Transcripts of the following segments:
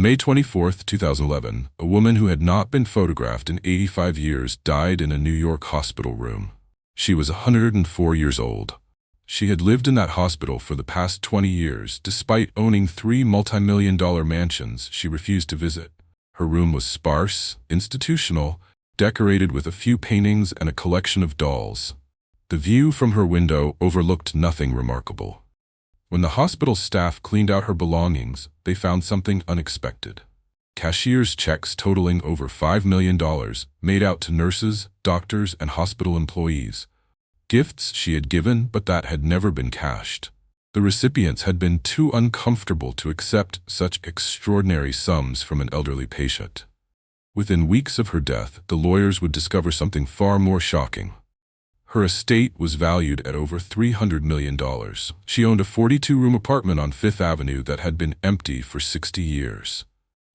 May 24, 2011, a woman who had not been photographed in 85 years died in a New York hospital room. She was 104 years old. She had lived in that hospital for the past 20 years. Despite owning 3 multi-million-dollar mansions she refused to visit. Her room was sparse, institutional, decorated with a few paintings and a collection of dolls. The view from her window overlooked nothing remarkable. When the hospital staff cleaned out her belongings, they found something unexpected. Cashier's checks totaling over $5 million made out to nurses, doctors, and hospital employees. Gifts she had given but that had never been cashed. The recipients had been too uncomfortable to accept such extraordinary sums from an elderly patient. Within weeks of her death, the lawyers would discover something far more shocking. Her estate was valued at over $300 million. She owned a 42-room apartment on Fifth Avenue that had been empty for 60 years.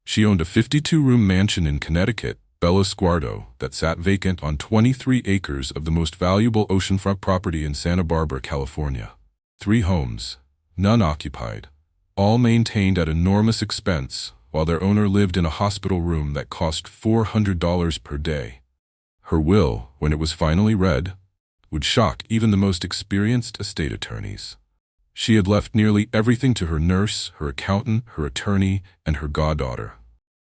She owned a 52-room mansion in Connecticut, Bella Sguardo, that sat vacant on 23 acres of the most valuable oceanfront property in Santa Barbara, California. 3 homes, none occupied, all maintained at enormous expense, while their owner lived in a hospital room that cost $400 per day. Her will, when it was finally read, would shock even the most experienced estate attorneys. She had left nearly everything to her nurse, her accountant, her attorney, and her goddaughter.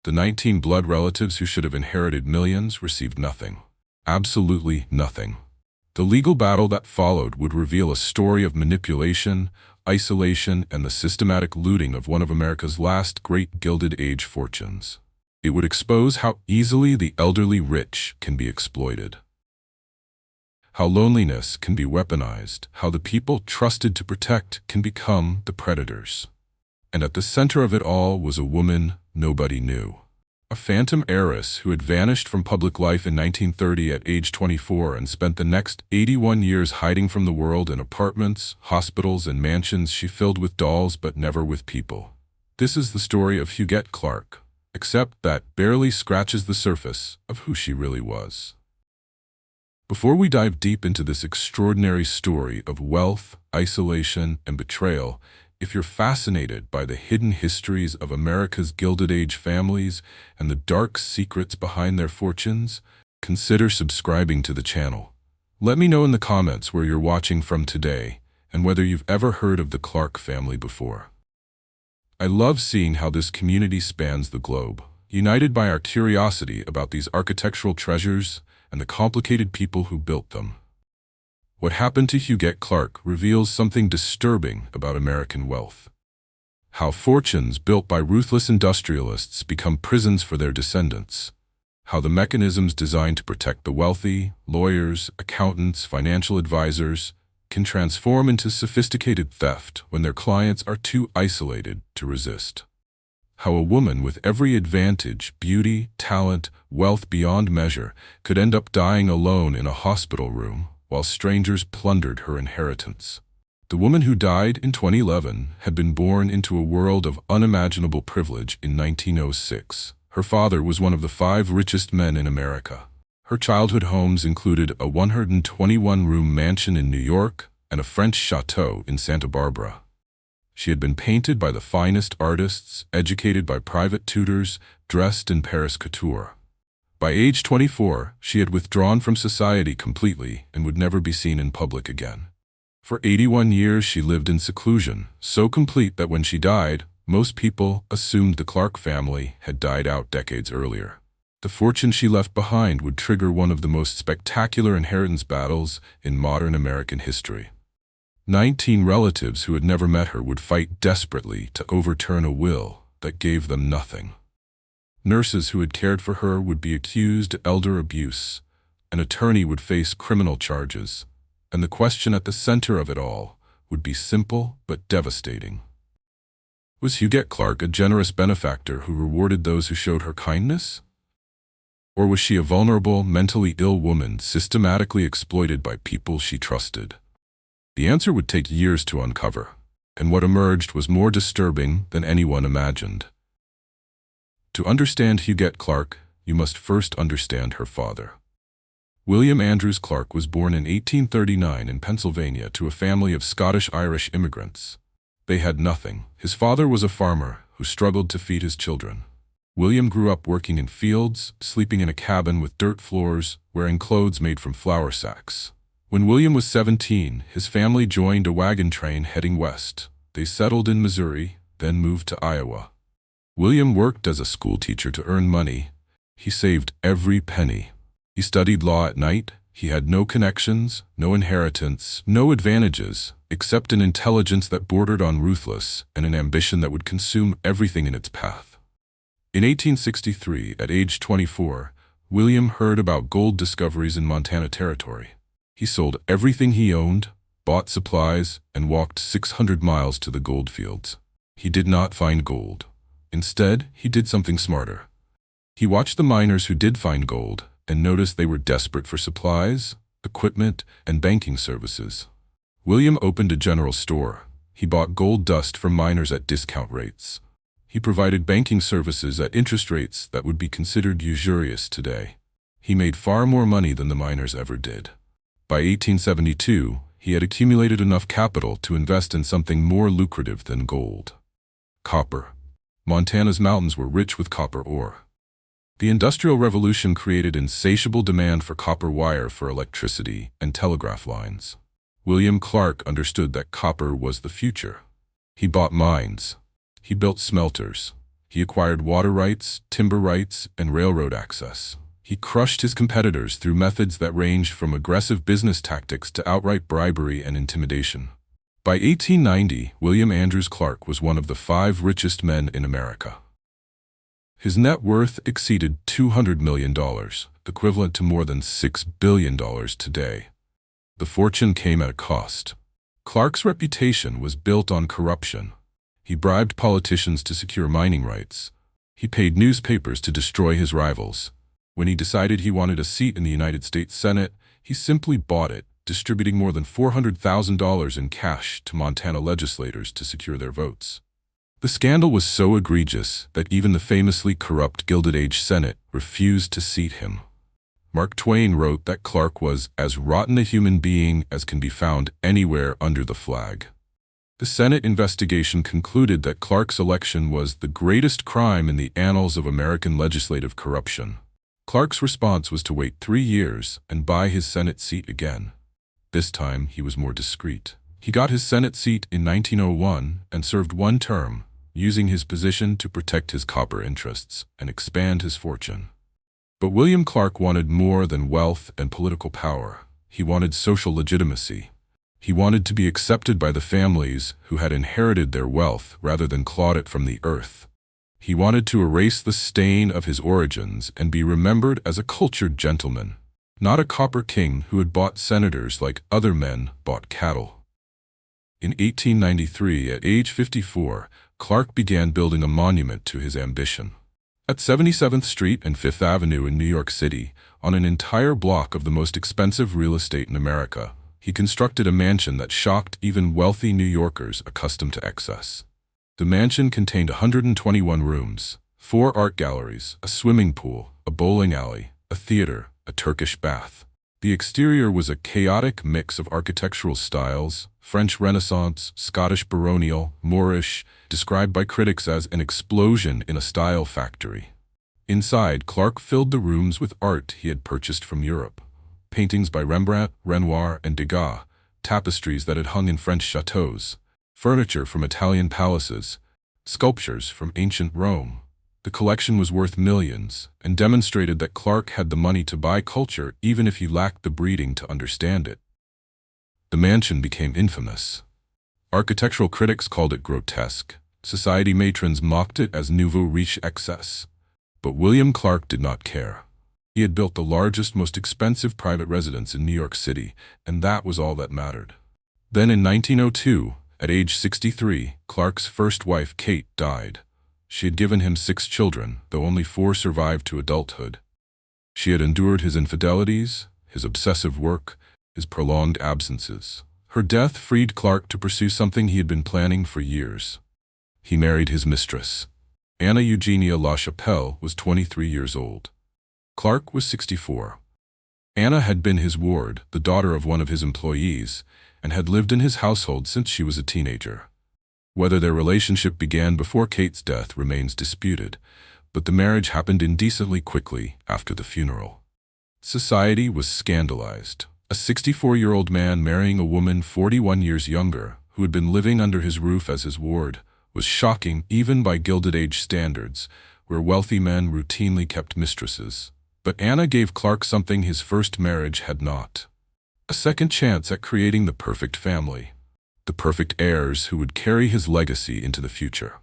The 19 blood relatives who should have inherited millions received nothing. Absolutely nothing. The legal battle that followed would reveal a story of manipulation, isolation, and the systematic looting of one of America's last great Gilded Age fortunes. It would expose how easily the elderly rich can be exploited. How loneliness can be weaponized, how the people trusted to protect can become the predators. And at the center of it all was a woman nobody knew. A phantom heiress who had vanished from public life in 1930 at age 24 and spent the next 81 years hiding from the world in apartments, hospitals, and mansions she filled with dolls but never with people. This is the story of Huguette Clark, except that barely scratches the surface of who she really was. Before we dive deep into this extraordinary story of wealth, isolation, and betrayal, if you're fascinated by the hidden histories of America's Gilded Age families and the dark secrets behind their fortunes, consider subscribing to the channel. Let me know in the comments where you're watching from today and whether you've ever heard of the Clark family before. I love seeing how this community spans the globe, united by our curiosity about these architectural treasures and the complicated people who built them. What happened to Huguette Clark reveals something disturbing about American wealth. How fortunes built by ruthless industrialists become prisons for their descendants. How the mechanisms designed to protect the wealthy, lawyers, accountants, financial advisors, can transform into sophisticated theft when their clients are too isolated to resist. How a woman with every advantage, beauty, talent, wealth beyond measure, could end up dying alone in a hospital room while strangers plundered her inheritance. The woman who died in 2011 had been born into a world of unimaginable privilege in 1906. Her father was one of the 5 richest men in America. Her childhood homes included a 121-room mansion in New York and a French chateau in Santa Barbara. She had been painted by the finest artists, educated by private tutors, dressed in Paris couture. By age 24, she had withdrawn from society completely and would never be seen in public again. For 81 years she lived in seclusion, so complete that when she died, most people assumed the Clark family had died out decades earlier. The fortune she left behind would trigger one of the most spectacular inheritance battles in modern American history. 19 relatives who had never met her would fight desperately to overturn a will that gave them nothing. Nurses who had cared for her would be accused of elder abuse. An attorney would face criminal charges. And the question at the center of it all would be simple but devastating. Was Huguette Clark a generous benefactor who rewarded those who showed her kindness? Or was she a vulnerable, mentally ill woman systematically exploited by people she trusted? The answer would take years to uncover, and what emerged was more disturbing than anyone imagined. To understand Huguette Clark, you must first understand her father. William Andrews Clark was born in 1839 in Pennsylvania to a family of Scottish-Irish immigrants. They had nothing. His father was a farmer, who struggled to feed his children. William grew up working in fields, sleeping in a cabin with dirt floors, wearing clothes made from flour sacks. When William was 17, his family joined a wagon train heading west. They settled in Missouri, then moved to Iowa. William worked as a schoolteacher to earn money. He saved every penny. He studied law at night. He had no connections, no inheritance, no advantages, except an intelligence that bordered on ruthless and an ambition that would consume everything in its path. In 1863, at age 24, William heard about gold discoveries in Montana Territory. He sold everything he owned, bought supplies, and walked 600 miles to the gold fields. He did not find gold. Instead, he did something smarter. He watched the miners who did find gold and noticed they were desperate for supplies, equipment, and banking services. William opened a general store. He bought gold dust from miners at discount rates. He provided banking services at interest rates that would be considered usurious today. He made far more money than the miners ever did. By 1872, he had accumulated enough capital to invest in something more lucrative than gold: copper. Montana's mountains were rich with copper ore. The Industrial Revolution created insatiable demand for copper wire for electricity and telegraph lines. William Clark understood that copper was the future. He bought mines. He built smelters. He acquired water rights, timber rights, and railroad access. He crushed his competitors through methods that ranged from aggressive business tactics to outright bribery and intimidation. By 1890, William Andrews Clark was one of the 5 richest men in America. His net worth exceeded $200 million, equivalent to more than $6 billion today. The fortune came at a cost. Clark's reputation was built on corruption. He bribed politicians to secure mining rights. He paid newspapers to destroy his rivals. When he decided he wanted a seat in the United States Senate, he simply bought it, distributing more than $400,000 in cash to Montana legislators to secure their votes. The scandal was so egregious that even the famously corrupt Gilded Age Senate refused to seat him. Mark Twain wrote that Clark was as rotten a human being as can be found anywhere under the flag. The Senate investigation concluded that Clark's election was the greatest crime in the annals of American legislative corruption. Clark's response was to wait 3 years and buy his Senate seat again. This time, he was more discreet. He got his Senate seat in 1901 and served 1 term, using his position to protect his copper interests and expand his fortune. But William Clark wanted more than wealth and political power. He wanted social legitimacy. He wanted to be accepted by the families who had inherited their wealth rather than clawed it from the earth. He wanted to erase the stain of his origins and be remembered as a cultured gentleman, not a copper king who had bought senators like other men bought cattle. In 1893, at age 54, Clark began building a monument to his ambition. At 77th Street and 5th Avenue in New York City, on an entire block of the most expensive real estate in America, he constructed a mansion that shocked even wealthy New Yorkers accustomed to excess. The mansion contained 121 rooms, 4 art galleries, a swimming pool, a bowling alley, a theater, a Turkish bath. The exterior was a chaotic mix of architectural styles: French Renaissance, Scottish baronial, Moorish, described by critics as an explosion in a style factory. Inside, Clark filled the rooms with art he had purchased from Europe: paintings by Rembrandt, Renoir, and Degas, tapestries that had hung in French chateaux, furniture from Italian palaces, sculptures from ancient Rome. The collection was worth millions and demonstrated that Clark had the money to buy culture even if he lacked the breeding to understand it. The mansion became infamous. Architectural critics called it grotesque. Society matrons mocked it as nouveau riche excess. But William Clark did not care. He had built the largest, most expensive private residence in New York City, and that was all that mattered. Then in 1902, at age 63, Clark's first wife, Kate, died. She had given him 6 children, though only 4 survived to adulthood. She had endured his infidelities, his obsessive work, his prolonged absences. Her death freed Clark to pursue something he had been planning for years. He married his mistress. Anna Eugenia LaChapelle was 23 years old. Clark was 64. Anna had been his ward, the daughter of one of his employees, and had lived in his household since she was a teenager. Whether their relationship began before Kate's death remains disputed, but the marriage happened indecently quickly after the funeral. Society was scandalized. A 64-year-old man marrying a woman 41 years younger, who had been living under his roof as his ward, was shocking even by Gilded Age standards, where wealthy men routinely kept mistresses. But Anna gave Clark something his first marriage had not: a second chance at creating the perfect family, the perfect heirs who would carry his legacy into the future.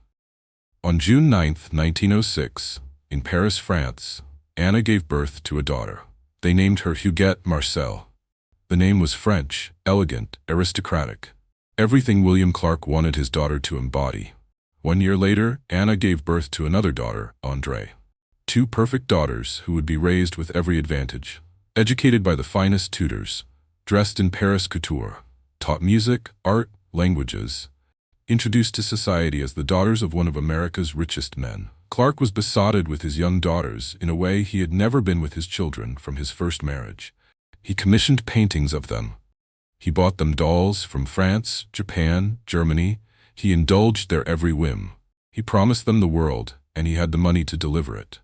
On June 9, 1906, in Paris, France, Anna gave birth to a daughter. They named her Huguette Marcel. The name was French, elegant, aristocratic, everything William Clark wanted his daughter to embody. 1 year later, Anna gave birth to another daughter, Andrée. 2 perfect daughters who would be raised with every advantage, educated by the finest tutors, dressed in Paris couture, taught music, art, languages, introduced to society as the daughters of one of America's richest men. Clark was besotted with his young daughters in a way he had never been with his children from his first marriage. He commissioned paintings of them. He bought them dolls from France, Japan, Germany. He indulged their every whim. He promised them the world, and he had the money to deliver it.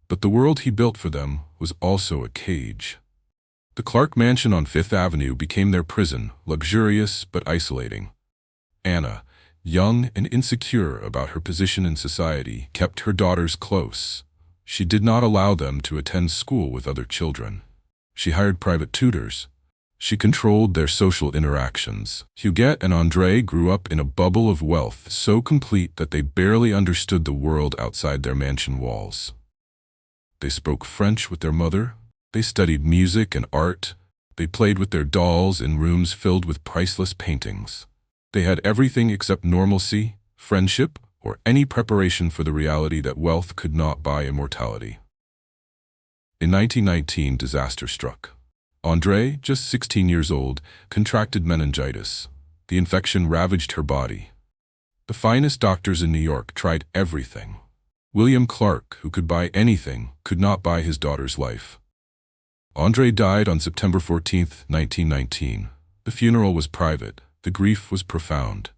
But the world he built for them was also a cage. The Clark mansion on Fifth Avenue became their prison, luxurious but isolating. Anna, young and insecure about her position in society, kept her daughters close. She did not allow them to attend school with other children. She hired private tutors. She controlled their social interactions. Huguette and Andrée grew up in a bubble of wealth so complete that they barely understood the world outside their mansion walls. They spoke French with their mother. They studied music and art. They played with their dolls in rooms filled with priceless paintings. They had everything except normalcy, friendship, or any preparation for the reality that wealth could not buy immortality. In 1919, disaster struck. Andrée, just 16 years old, contracted meningitis. The infection ravaged her body. The finest doctors in New York tried everything. William Clark, who could buy anything, could not buy his daughter's life. Andrée died on September 14, 1919. The funeral was private. The grief was profound.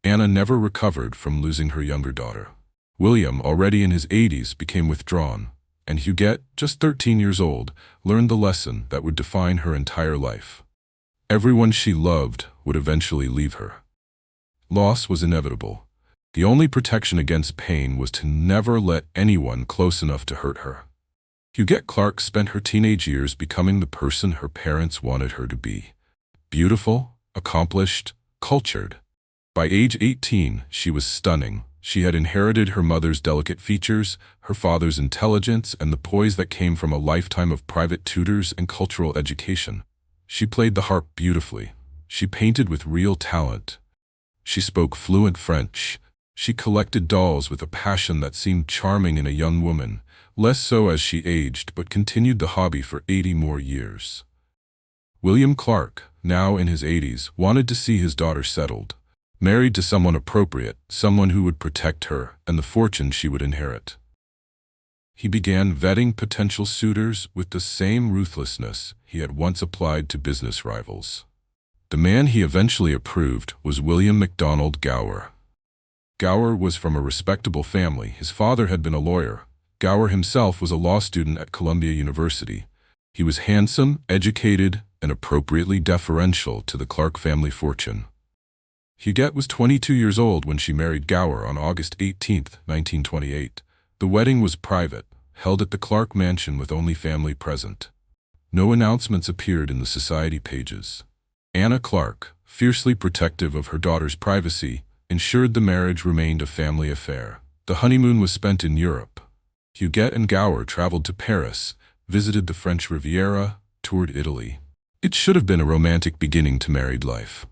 Anna never recovered from losing her younger daughter. William, already in his 80s, became withdrawn, and Huguette, just 13 years old, learned the lesson that would define her entire life. Everyone she loved would eventually leave her. Loss was inevitable. The only protection against pain was to never let anyone close enough to hurt her. Huguette Clark spent her teenage years becoming the person her parents wanted her to be: beautiful, accomplished, cultured. By age 18, she was stunning. She had inherited her mother's delicate features, her father's intelligence, and the poise that came from a lifetime of private tutors and cultural education. She played the harp beautifully. She painted with real talent. She spoke fluent French. She collected dolls with a passion that seemed charming in a young woman, less so as she aged, but continued the hobby for 80 more years. William Clark, now in his 80s, wanted to see his daughter settled, married to someone appropriate, someone who would protect her and the fortune she would inherit. He began vetting potential suitors with the same ruthlessness he had once applied to business rivals. The man he eventually approved was William MacDonald Gower. Gower was from a respectable family. His father had been a lawyer. Gower himself was a law student at Columbia University. He was handsome, educated, and appropriately deferential to the Clark family fortune. Huguette was 22 years old when she married Gower on August 18, 1928. The wedding was private, held at the Clark mansion with only family present. No announcements appeared in the society pages. Anna Clark, fiercely protective of her daughter's privacy, ensured the marriage remained a family affair. The honeymoon was spent in Europe. Huguette and Gower traveled to Paris, visited the French Riviera, toured Italy. It should have been a romantic beginning to married life.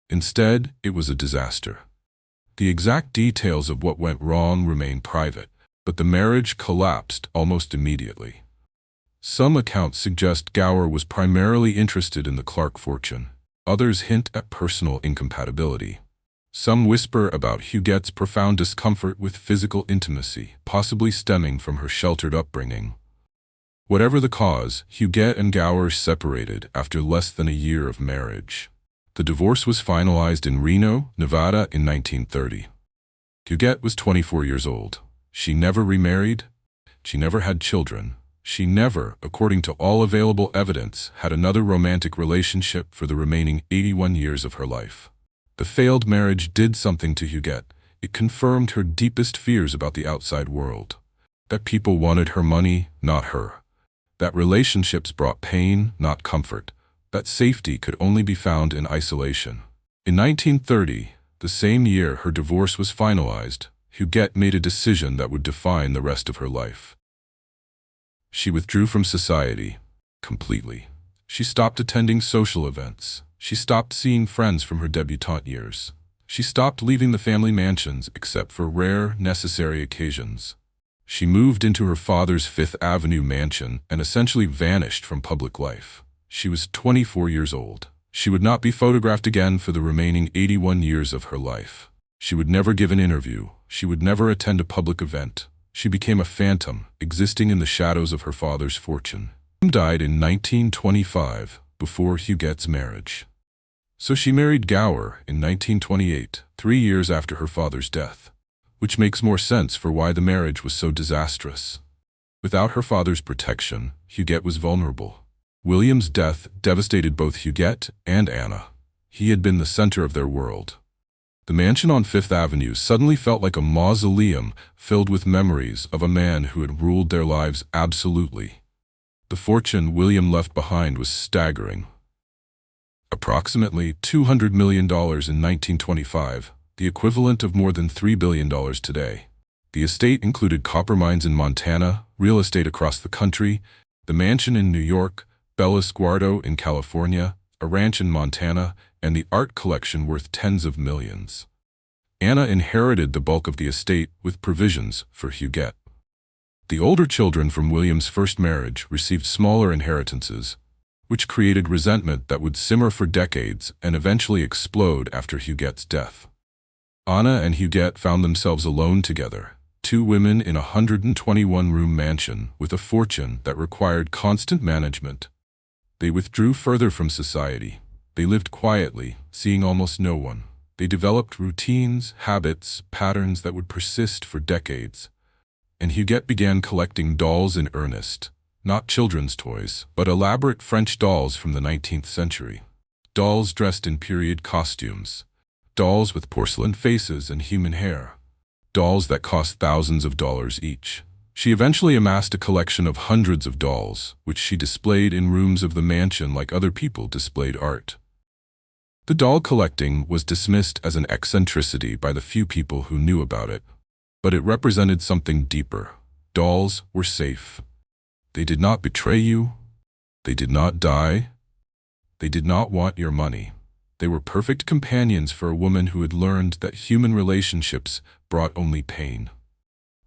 Instead, it was a disaster. The exact details of what went wrong remain private, but the marriage collapsed almost immediately. Some accounts suggest Gower was primarily interested in the Clark fortune. Others hint at personal incompatibility. Some whisper about Huguette's profound discomfort with physical intimacy, possibly stemming from her sheltered upbringing. Whatever the cause, Huguette and Gower separated after less than a year of marriage. The divorce was finalized in Reno, Nevada in 1930. Huguette was 24 years old. She never remarried. She never had children. She never, according to all available evidence, had another romantic relationship for the remaining 81 years of her life. The failed marriage did something to Huguette. It confirmed her deepest fears about the outside world. That people wanted her money, not her. That relationships brought pain, not comfort. That safety could only be found in isolation. In 1930, the same year her divorce was finalized, Huguette made a decision that would define the rest of her life. She withdrew from society completely. She stopped attending social events. She stopped seeing friends from her debutante years. She stopped leaving the family mansions except for rare, necessary occasions. She moved into her father's Fifth Avenue mansion and essentially vanished from public life. She was 24 years old. She would not be photographed again for the remaining 81 years of her life. She would never give an interview. She would never attend a public event. She became a phantom, existing in the shadows of her father's fortune. She died in 1925, before Huguette's marriage. So she married Gower in 1928, 3 years after her father's death, which makes more sense for why the marriage was so disastrous. Without her father's protection, Huguette was vulnerable. William's death devastated both Huguette and Anna. He had been the center of their world. The mansion on Fifth Avenue suddenly felt like a mausoleum filled with memories of a man who had ruled their lives absolutely. The fortune William left behind was staggering. Approximately $200 million in 1925, the equivalent of more than $3 billion today. The estate included copper mines in Montana, real estate across the country, the mansion in New York, Bel Esguardo in California, a ranch in Montana, and the art collection worth tens of millions. Anna inherited the bulk of the estate with provisions for Huguette. The older children from William's first marriage received smaller inheritances, which created resentment that would simmer for decades and eventually explode after Huguette's death. Anna and Huguette found themselves alone together, two women in a 121-room mansion with a fortune that required constant management. They withdrew further from society. They lived quietly, seeing almost no one. They developed routines, habits, patterns that would persist for decades. And Huguette began collecting dolls in earnest, not children's toys, but elaborate French dolls from the 19th century. Dolls dressed in period costumes. Dolls with porcelain faces and human hair. Dolls that cost thousands of dollars each. She eventually amassed a collection of hundreds of dolls, which she displayed in rooms of the mansion like other people displayed art. The doll collecting was dismissed as an eccentricity by the few people who knew about it, but it represented something deeper. Dolls were safe. They did not betray you. They did not die. They did not want your money. They were perfect companions for a woman who had learned that human relationships brought only pain.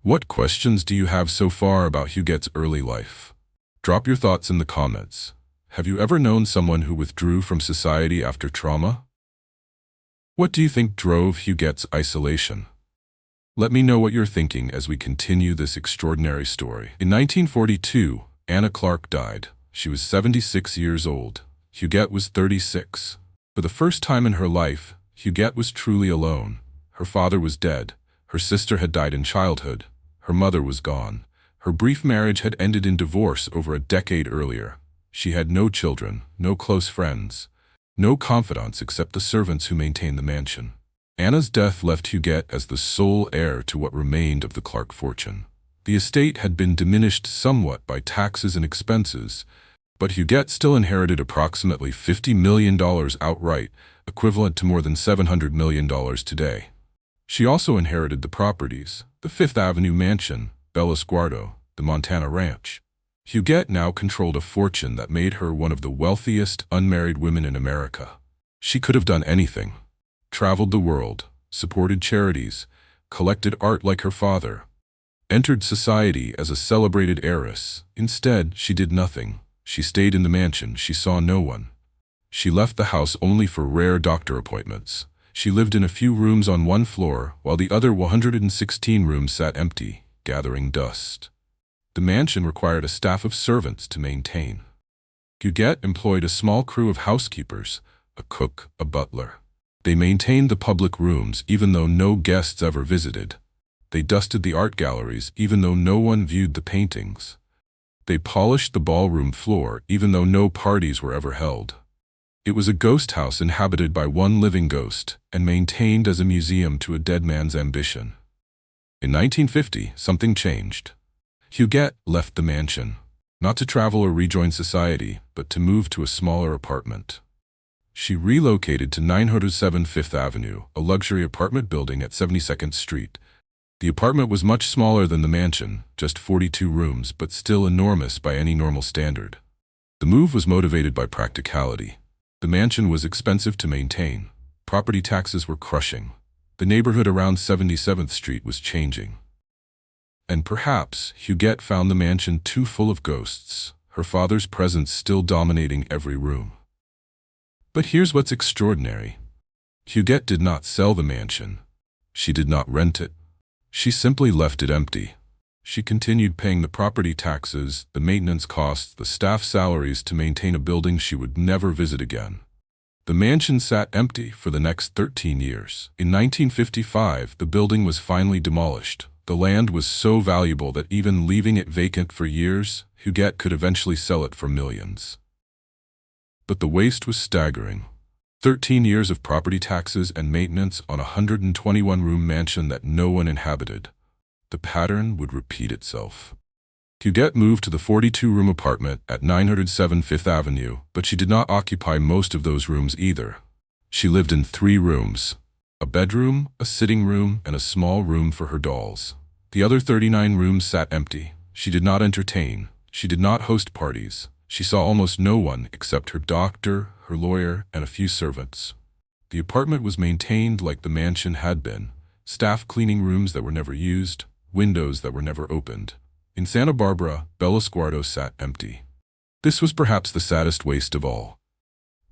What questions do you have so far about Huguette's early life? Drop your thoughts in the comments. Have you ever known someone who withdrew from society after trauma? What do you think drove Huguette's isolation? Let me know what you're thinking as we continue this extraordinary story. In 1942, Anna Clark died. She was 76 years old. Huguette was 36. For the first time in her life, Huguette was truly alone. Her father was dead. Her sister had died in childhood. Her mother was gone. Her brief marriage had ended in divorce over a decade earlier. She had no children, no close friends, no confidants except the servants who maintained the mansion. Anna's death left Huguette as the sole heir to what remained of the Clark fortune. The estate had been diminished somewhat by taxes and expenses, but Huguette still inherited approximately $50 million outright, equivalent to more than $700 million today. She also inherited the properties, the Fifth Avenue mansion, Bel Esguardo, the Montana ranch. Huguette now controlled a fortune that made her one of the wealthiest unmarried women in America. She could have done anything. Traveled the world, supported charities, collected art like her father, entered society as a celebrated heiress. Instead, she did nothing. She stayed in the mansion. She saw no one. She left the house only for rare doctor appointments. She lived in a few rooms on one floor, while the other 116 rooms sat empty, gathering dust. The mansion required a staff of servants to maintain. Huguette employed a small crew of housekeepers, a cook, a butler. They maintained the public rooms even though no guests ever visited. They dusted the art galleries even though no one viewed the paintings. They polished the ballroom floor even though no parties were ever held. It was a ghost house inhabited by one living ghost and maintained as a museum to a dead man's ambition. In 1950, something changed. Huguette left the mansion, not to travel or rejoin society, but to move to a smaller apartment. She relocated to 907 Fifth Avenue, a luxury apartment building at 72nd Street. The apartment was much smaller than the mansion, just 42 rooms, but still enormous by any normal standard. The move was motivated by practicality. The mansion was expensive to maintain. Property taxes were crushing. The neighborhood around 77th Street was changing. And perhaps Huguette found the mansion too full of ghosts, her father's presence still dominating every room. But here's what's extraordinary. Huguette did not sell the mansion. She did not rent it. She simply left it empty. She continued paying the property taxes, the maintenance costs, the staff salaries to maintain a building she would never visit again. The mansion sat empty for the next 13 years. In 1955, the building was finally demolished. The land was so valuable that even leaving it vacant for years, Huguette could eventually sell it for millions. But the waste was staggering. 13 years of property taxes and maintenance on a 121-room mansion that no one inhabited. The pattern would repeat itself. Huguette moved to the 42-room apartment at 907 Fifth Avenue, but she did not occupy most of those rooms either. She lived in 3 rooms: a bedroom, a sitting room, and a small room for her dolls. The other 39 rooms sat empty. She did not entertain. She did not host parties. She saw almost no one except her doctor, her lawyer, and a few servants. The apartment was maintained like the mansion had been: staff cleaning rooms that were never used, windows that were never opened. In Santa Barbara, Bella Sguardo sat empty. This was perhaps the saddest waste of all.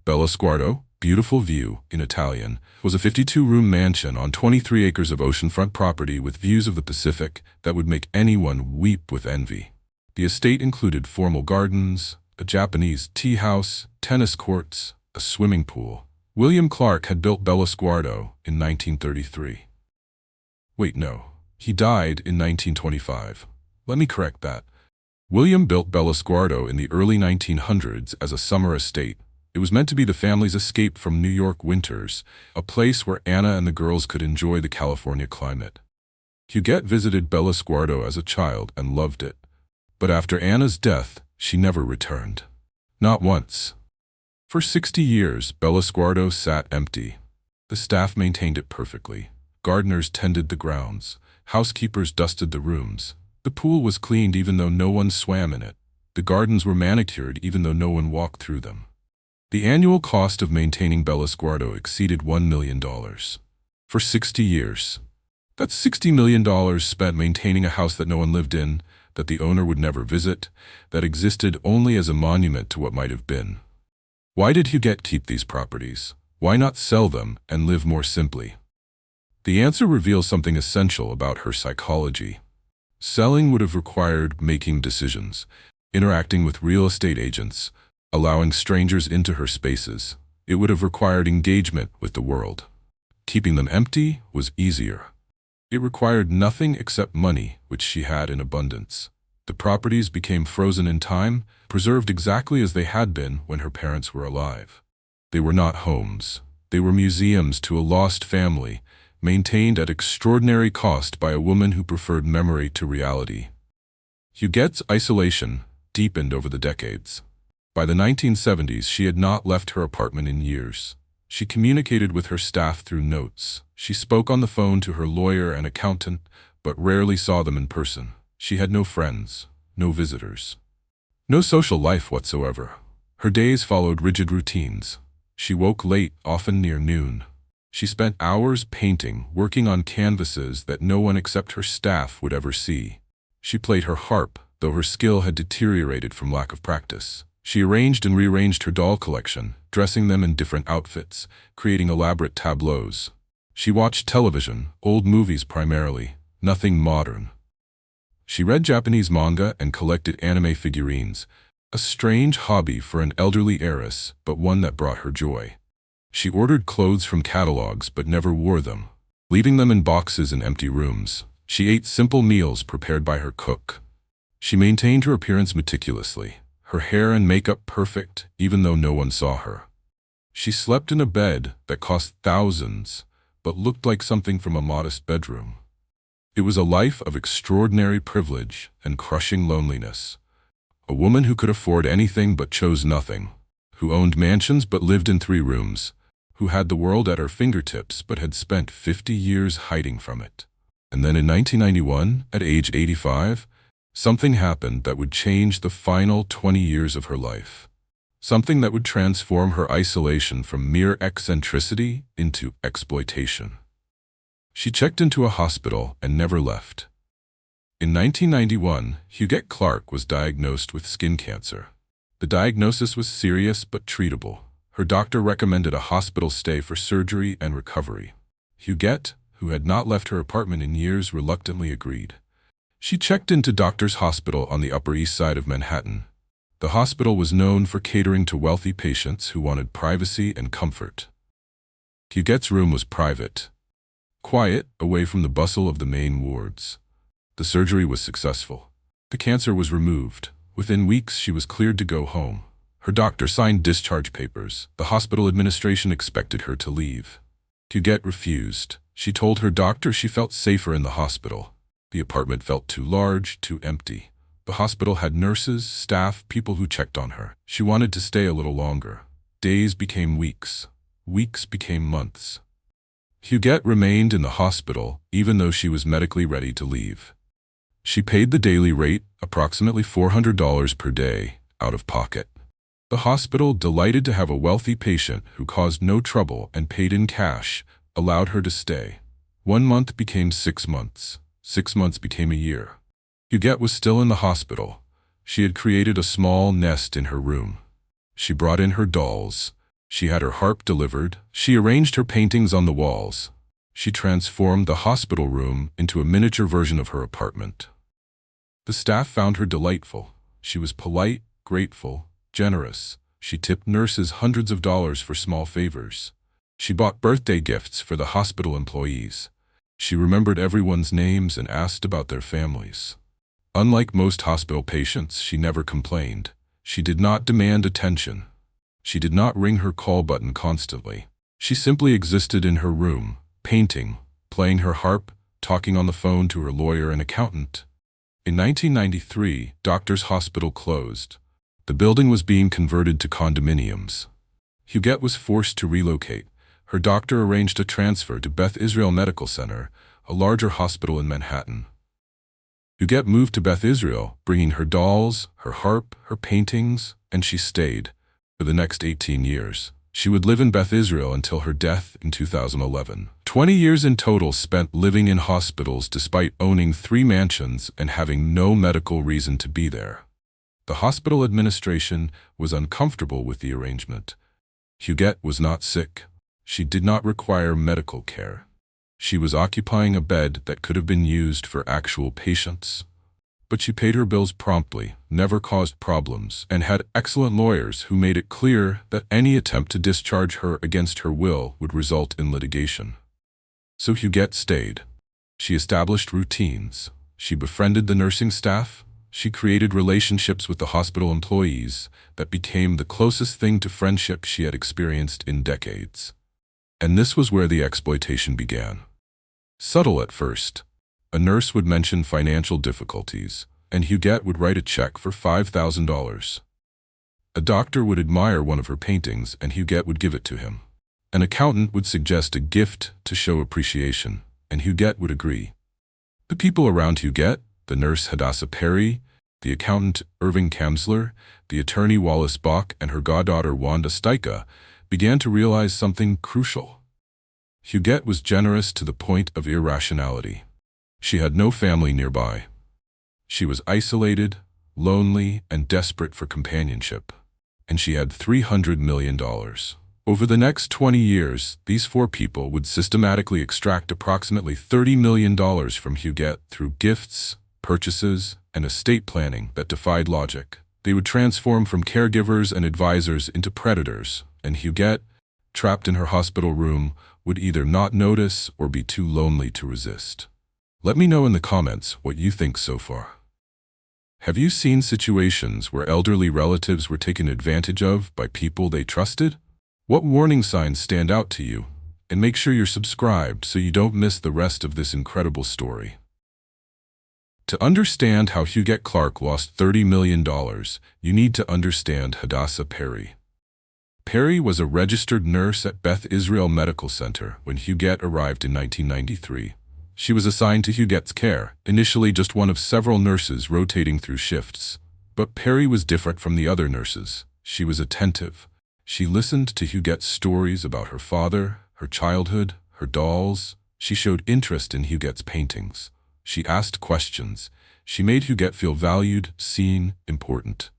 Bella Sguardo, Beautiful View, in Italian, was a 52-room mansion on 23 acres of oceanfront property with views of the Pacific that would make anyone weep with envy. The estate included formal gardens, a Japanese tea house, tennis courts, a swimming pool. William Clark had built Bella Sguardo in 1933. Wait, no. He died in 1925. Let me correct that. William built Bella Sguardo in the early 1900s as a summer estate. It was meant to be the family's escape from New York winters, a place where Anna and the girls could enjoy the California climate. Huguette visited Bella Sguardo as a child and loved it. But after Anna's death, she never returned. Not once. For 60 years, Bella Sguardo sat empty. The staff maintained it perfectly. Gardeners tended the grounds. Housekeepers dusted the rooms. The pool was cleaned even though no one swam in it. The gardens were manicured even though no one walked through them. The annual cost of maintaining Bella Sguardo exceeded $1 million. For 60 years. That's $60 million spent maintaining a house that no one lived in, that the owner would never visit, that existed only as a monument to what might have been. Why did Huguette keep these properties? Why not sell them and live more simply? The answer reveals something essential about her psychology. Selling would have required making decisions, interacting with real estate agents, allowing strangers into her spaces. It would have required engagement with the world. Keeping them empty was easier. It required nothing except money, which she had in abundance. The properties became frozen in time, preserved exactly as they had been when her parents were alive. They were not homes. They were museums to a lost family, maintained at extraordinary cost by a woman who preferred memory to reality. Huguette's isolation deepened over the decades. By the 1970s, she had not left her apartment in years. She communicated with her staff through notes. She spoke on the phone to her lawyer and accountant, but rarely saw them in person. She had no friends, no visitors, no social life whatsoever. Her days followed rigid routines. She woke late, often near noon. She spent hours painting, working on canvases that no one except her staff would ever see. She played her harp, though her skill had deteriorated from lack of practice. She arranged and rearranged her doll collection, dressing them in different outfits, creating elaborate tableaus. She watched television, old movies primarily, nothing modern. She read Japanese manga and collected anime figurines, a strange hobby for an elderly heiress, but one that brought her joy. She ordered clothes from catalogs but never wore them, leaving them in boxes in empty rooms. She ate simple meals prepared by her cook. She maintained her appearance meticulously, her hair and makeup perfect even though no one saw her. She slept in a bed that cost thousands but looked like something from a modest bedroom. It was a life of extraordinary privilege and crushing loneliness. A woman who could afford anything but chose nothing, who owned mansions but lived in 3 rooms, who had the world at her fingertips but had spent 50 years hiding from it. And then in 1991, at age 85, something happened that would change the final 20 years of her life. Something that would transform her isolation from mere eccentricity into exploitation. She checked into a hospital and never left. In 1991, Huguette Clark was diagnosed with skin cancer. The diagnosis was serious but treatable. Her doctor recommended a hospital stay for surgery and recovery. Huguette, who had not left her apartment in years, reluctantly agreed. She checked into Doctors Hospital on the Upper East Side of Manhattan. The hospital was known for catering to wealthy patients who wanted privacy and comfort. Huguette's room was private, quiet, away from the bustle of the main wards. The surgery was successful. The cancer was removed. Within weeks, she was cleared to go home. Her doctor signed discharge papers. The hospital administration expected her to leave. Huguette refused. She told her doctor she felt safer in the hospital. The apartment felt too large, too empty. The hospital had nurses, staff, people who checked on her. She wanted to stay a little longer. Days became weeks. Weeks became months. Huguette remained in the hospital even though she was medically ready to leave. She paid the daily rate, approximately $400 per day, out of pocket. The hospital, delighted to have a wealthy patient who caused no trouble and paid in cash, allowed her to stay. 1 month became 6 months. 6 months became a year. Huguette was still in the hospital. She had created a small nest in her room. She brought in her dolls. She had her harp delivered. She arranged her paintings on the walls. She transformed the hospital room into a miniature version of her apartment. The staff found her delightful. She was polite, grateful, generous. She tipped nurses hundreds of dollars for small favors. She bought birthday gifts for the hospital employees. She remembered everyone's names and asked about their families. Unlike most hospital patients, she never complained. She did not demand attention. She did not ring her call button constantly. She simply existed in her room, painting, playing her harp, talking on the phone to her lawyer and accountant. In 1993, Doctors Hospital closed. The building was being converted to condominiums. Huguette was forced to relocate. Her doctor arranged a transfer to Beth Israel Medical Center, a larger hospital in Manhattan. Huguette moved to Beth Israel, bringing her dolls, her harp, her paintings, and she stayed. For the next 18 years, she would live in Beth Israel until her death in 2011. 20 years in total spent living in hospitals despite owning 3 mansions and having no medical reason to be there. The hospital administration was uncomfortable with the arrangement. Huguette was not sick. She did not require medical care. She was occupying a bed that could have been used for actual patients. But she paid her bills promptly, never caused problems, and had excellent lawyers who made it clear that any attempt to discharge her against her will would result in litigation. So Huguette stayed. She established routines. She befriended the nursing staff. She created relationships with the hospital employees that became the closest thing to friendship she had experienced in decades. And this was where the exploitation began. Subtle at first. A nurse would mention financial difficulties, and Huguette would write a check for $5,000. A doctor would admire one of her paintings, and Huguette would give it to him. An accountant would suggest a gift to show appreciation, and Huguette would agree. The people around Huguette, the nurse Hadassah Perry, the accountant Irving Kamsler, the attorney Wallace Bach, and her goddaughter Wanda Steika, began to realize something crucial. Huguette was generous to the point of irrationality. She had no family nearby. She was isolated, lonely, and desperate for companionship. And she had $300 million. Over the next 20 years, these 4 people would systematically extract approximately $30 million from Huguette through gifts, purchases, and estate planning that defied logic. They would transform from caregivers and advisors into predators, and Huguette, trapped in her hospital room, would either not notice or be too lonely to resist. Let me know in the comments what you think so far. Have you seen situations where elderly relatives were taken advantage of by people they trusted? What warning signs stand out to you? And make sure you're subscribed so you don't miss the rest of this incredible story. To understand how Huguette Clark lost $30 million, you need to understand Hadassah Perry. Perry was a registered nurse at Beth Israel Medical Center when Huguette arrived in 1993. She was assigned to Huguette's care, initially just one of several nurses rotating through shifts. But Perry was different from the other nurses. She was attentive. She listened to Huguette's stories about her father, her childhood, her dolls. She showed interest in Huguette's paintings. She asked questions. She made Huguette feel valued, seen, important.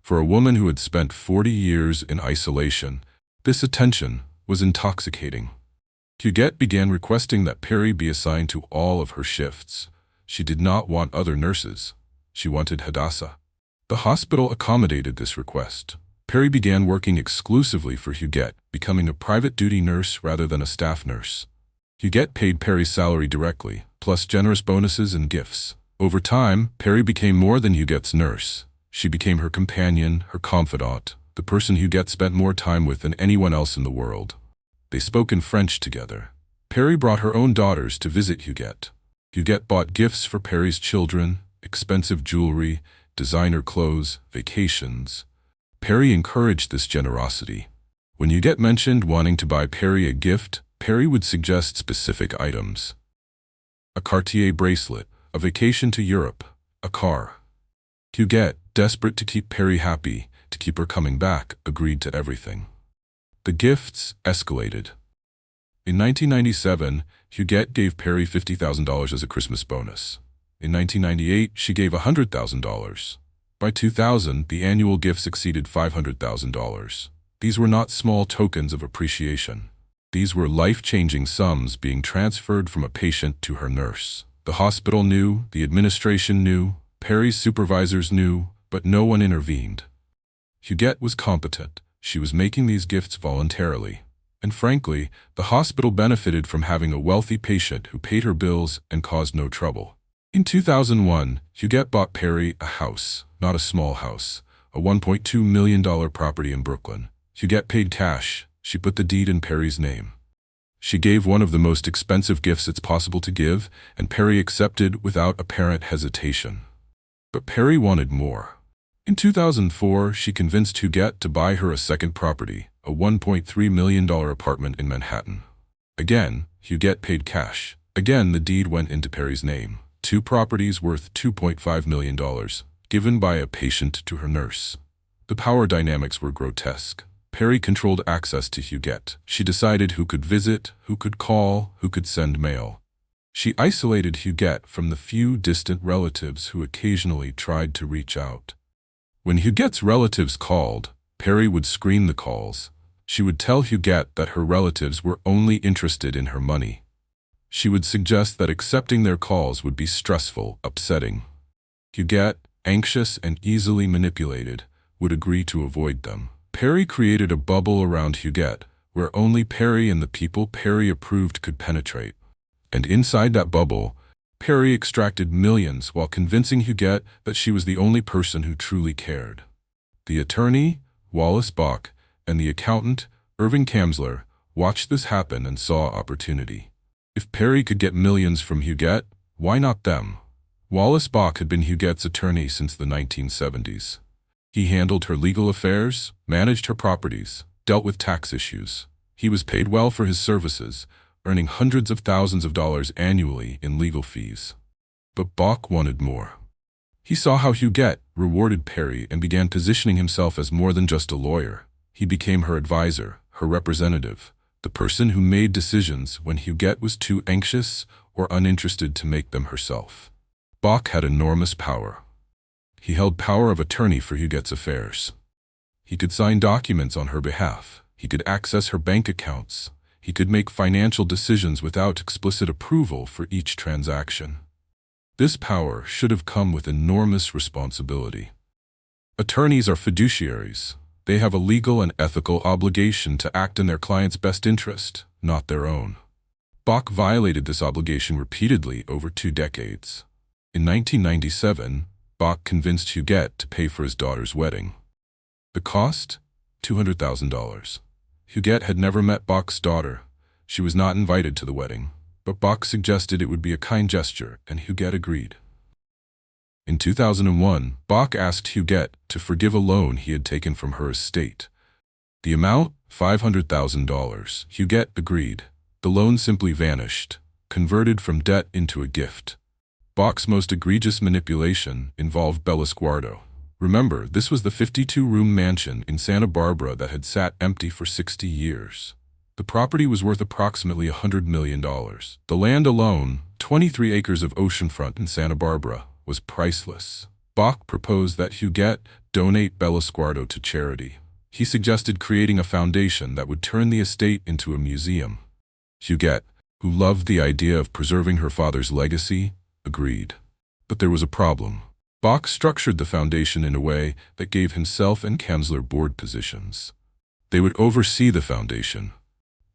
For a woman who had spent 40 years in isolation, this attention was intoxicating. Huguette began requesting that Perry be assigned to all of her shifts. She did not want other nurses. She wanted Hadassah. The hospital accommodated this request. Perry began working exclusively for Huguette, becoming a private duty nurse rather than a staff nurse. Huguette paid Perry's salary directly, plus generous bonuses and gifts. Over time, Perry became more than Huguette's nurse. She became her companion, her confidant, the person Huguette spent more time with than anyone else in the world. They spoke in French together. Perry brought her own daughters to visit Huguette. Huguette bought gifts for Perry's children, expensive jewelry, designer clothes, vacations. Perry encouraged this generosity. When Huguette mentioned wanting to buy Perry a gift, Perry would suggest specific items. A Cartier bracelet, a vacation to Europe, a car. Huguette, desperate to keep Perry happy, to keep her coming back, agreed to everything. The gifts escalated. In 1997, Huguette gave Perry $50,000 as a Christmas bonus. In 1998, she gave $100,000. By 2000, the annual gifts exceeded $500,000. These were not small tokens of appreciation. These were life-changing sums being transferred from a patient to her nurse. The hospital knew, the administration knew, Perry's supervisors knew, but no one intervened. Huguette was competent. She was making these gifts voluntarily. And frankly, the hospital benefited from having a wealthy patient who paid her bills and caused no trouble. In 2001, Huguette bought Perry a house, not a small house, a $1.2 million property in Brooklyn. Huguette paid cash. She put the deed in Perry's name. She gave one of the most expensive gifts it's possible to give, and Perry accepted without apparent hesitation. But Perry wanted more. In 2004, she convinced Huguette to buy her a second property, a $1.3 million apartment in Manhattan. Again, Huguette paid cash. Again, the deed went into Perry's name. 2 properties worth $2.5 million, given by a patient to her nurse. The power dynamics were grotesque. Perry controlled access to Huguette. She decided who could visit, who could call, who could send mail. She isolated Huguette from the few distant relatives who occasionally tried to reach out. When Huguette's relatives called, Perry would screen the calls. She would tell Huguette that her relatives were only interested in her money. She would suggest that accepting their calls would be stressful, upsetting. Huguette, anxious and easily manipulated, would agree to avoid them. Perry created a bubble around Huguette, where only Perry and the people Perry approved could penetrate. And inside that bubble, Perry extracted millions while convincing Huguette that she was the only person who truly cared. The attorney, Wallace Bach, and the accountant, Irving Kamsler, watched this happen and saw opportunity. If Perry could get millions from Huguette, why not them? Wallace Bach had been Huguette's attorney since the 1970s. He handled her legal affairs, managed her properties, dealt with tax issues. He was paid well for his services, earning hundreds of thousands of dollars annually in legal fees. But Bach wanted more. He saw how Huguette rewarded Perry and began positioning himself as more than just a lawyer. He became her advisor, her representative, the person who made decisions when Huguette was too anxious or uninterested to make them herself. Bach had enormous power. He held power of attorney for Huguette's affairs. He could sign documents on her behalf. He could access her bank accounts. He could make financial decisions without explicit approval for each transaction. This power should have come with enormous responsibility. Attorneys are fiduciaries. They have a legal and ethical obligation to act in their client's best interest, not their own. Bach violated this obligation repeatedly over 2 decades. In 1997, Bach convinced Huguette to pay for his daughter's wedding. The cost? $200,000. Huguette had never met Bach's daughter. She was not invited to the wedding, but Bach suggested it would be a kind gesture, and Huguette agreed. In 2001, Bach asked Huguette to forgive a loan he had taken from her estate. The amount? $500,000. Huguette agreed. The loan simply vanished, converted from debt into a gift. Bach's most egregious manipulation involved Bellosguardo. Remember, this was the 52-room mansion in Santa Barbara that had sat empty for 60 years. The property was worth approximately $100 million. The land alone, 23 acres of oceanfront in Santa Barbara, was priceless. Bach proposed that Huguette donate Bellosguardo to charity. He suggested creating a foundation that would turn the estate into a museum. Huguette, who loved the idea of preserving her father's legacy, agreed. But there was a problem. Bach structured the foundation in a way that gave himself and Kamsler board positions. They would oversee the foundation.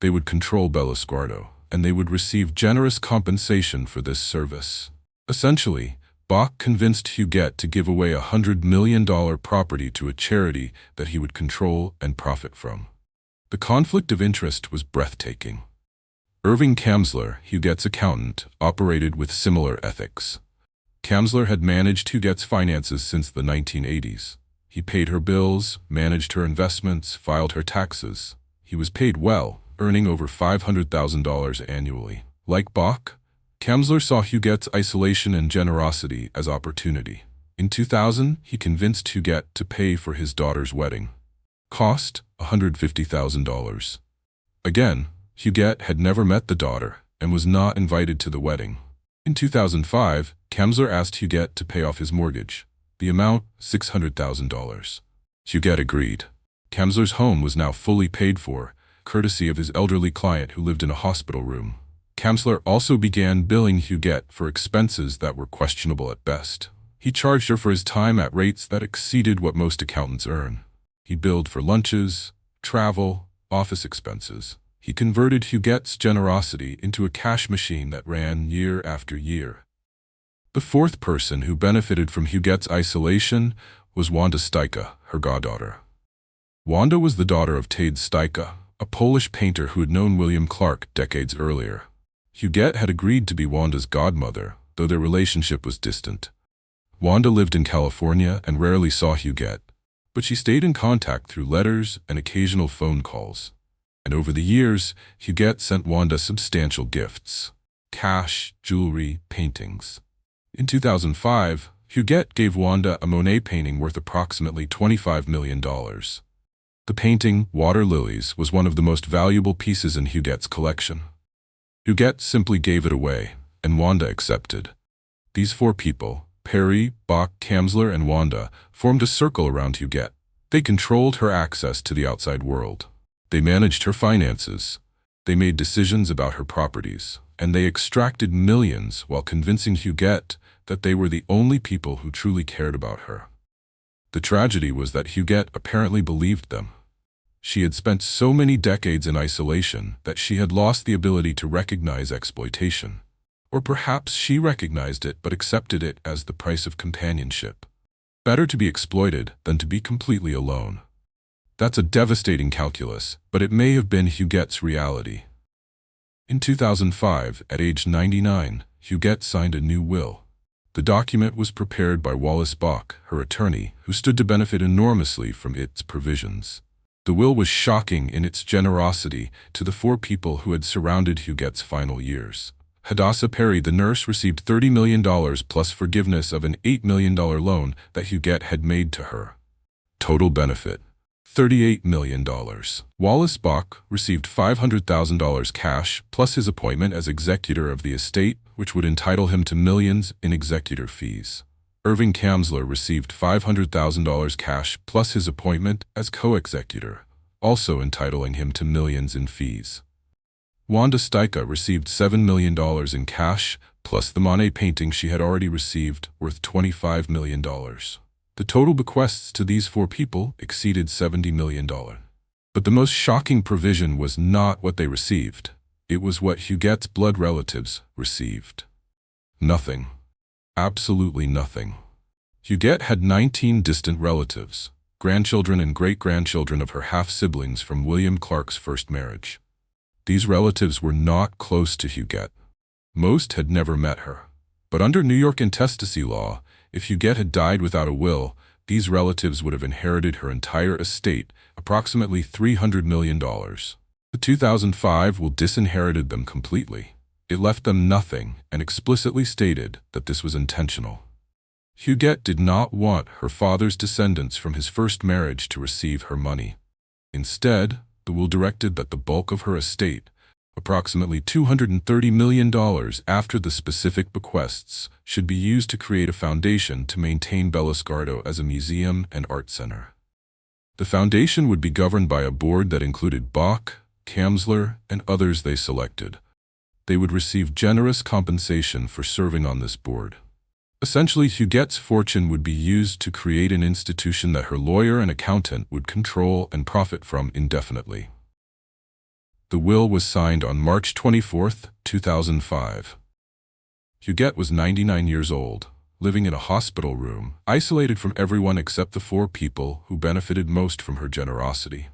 They would control Bellosguardo, and they would receive generous compensation for this service. Essentially, Bach convinced Huguette to give away a $100 million property to a charity that he would control and profit from. The conflict of interest was breathtaking. Irving Kamsler, Huguette's accountant, operated with similar ethics. Kamsler had managed Huguette's finances since the 1980s. He paid her bills, managed her investments, filed her taxes. He was paid well, earning over $500,000 annually. Like Bach, Kamsler saw Huguette's isolation and generosity as opportunity. In 2000, he convinced Huguette to pay for his daughter's wedding. Cost? $150,000. Again, Huguette had never met the daughter and was not invited to the wedding. In 2005, Kamsler asked Huguette to pay off his mortgage. The amount? $600,000. Huguette agreed. Kamsler's home was now fully paid for, courtesy of his elderly client who lived in a hospital room. Kamsler also began billing Huguette for expenses that were questionable at best. He charged her for his time at rates that exceeded what most accountants earn. He billed for lunches, travel, office expenses. He converted Huguette's generosity into a cash machine that ran year after year. The fourth person who benefited from Huguette's isolation was Wanda Stejka, her goddaughter. Wanda was the daughter of Tade Stejka, a Polish painter who had known William Clark decades earlier. Huguette had agreed to be Wanda's godmother, though their relationship was distant. Wanda lived in California and rarely saw Huguette, but she stayed in contact through letters and occasional phone calls. And over the years, Huguette sent Wanda substantial gifts: cash, jewelry, paintings. In 2005, Huguette gave Wanda a Monet painting worth approximately $25 million. The painting, Water Lilies, was one of the most valuable pieces in Huguette's collection. Huguette simply gave it away, and Wanda accepted. These 4 people, Perry, Bach, Kamsler, and Wanda, formed a circle around Huguette. They controlled her access to the outside world. They managed her finances. They made decisions about her properties, and they extracted millions while convincing Huguette that they were the only people who truly cared about her. The tragedy was that Huguette apparently believed them. She had spent so many decades in isolation that she had lost the ability to recognize exploitation. Or perhaps she recognized it but accepted it as the price of companionship. Better to be exploited than to be completely alone. That's a devastating calculus, but it may have been Huguette's reality. In 2005, at age 99, Huguette signed a new will. The document was prepared by Wallace Bach, her attorney, who stood to benefit enormously from its provisions. The will was shocking in its generosity to the 4 people who had surrounded Huguette's final years. Hadassah Perry, the nurse, received $30 million plus forgiveness of an $8 million loan that Huguette had made to her. Total benefit: $38 million. Wallace Bach received $500,000 cash plus his appointment as executor of the estate, which would entitle him to millions in executor fees. Irving Kamsler received $500,000 cash plus his appointment as co-executor, also entitling him to millions in fees. Wanda Stejka received $7 million in cash plus the Monet painting she had already received, worth $25 million. The total bequests to these four people exceeded $70 million. But the most shocking provision was not what they received. It was what Huguette's blood relatives received. Nothing. Absolutely nothing. Huguette had 19 distant relatives, grandchildren and great-grandchildren of her half-siblings from William Clark's first marriage. These relatives were not close to Huguette. Most had never met her. But under New York intestacy law, if Huguette had died without a will, these relatives would have inherited her entire estate, approximately $300 million. The 2005 will disinherited them completely. It left them nothing and explicitly stated that this was intentional. Huguette did not want her father's descendants from his first marriage to receive her money. Instead, the will directed that the bulk of her estate, approximately $230 million after the specific bequests, should be used to create a foundation to maintain Bellascardo as a museum and art center. The foundation would be governed by a board that included Bach, Kamsler, and others they selected. They would receive generous compensation for serving on this board. Essentially, Huguette's fortune would be used to create an institution that her lawyer and accountant would control and profit from indefinitely. The will was signed on March 24, 2005. Huguette was 99 years old, living in a hospital room, isolated from everyone except the four people who benefited most from her generosity.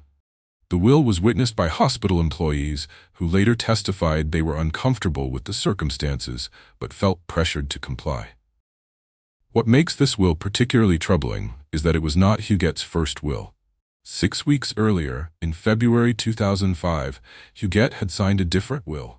The will was witnessed by hospital employees who later testified they were uncomfortable with the circumstances but felt pressured to comply. What makes this will particularly troubling is that it was not Huguette's first will. 6 weeks earlier, in February 2005, Huguette had signed a different will.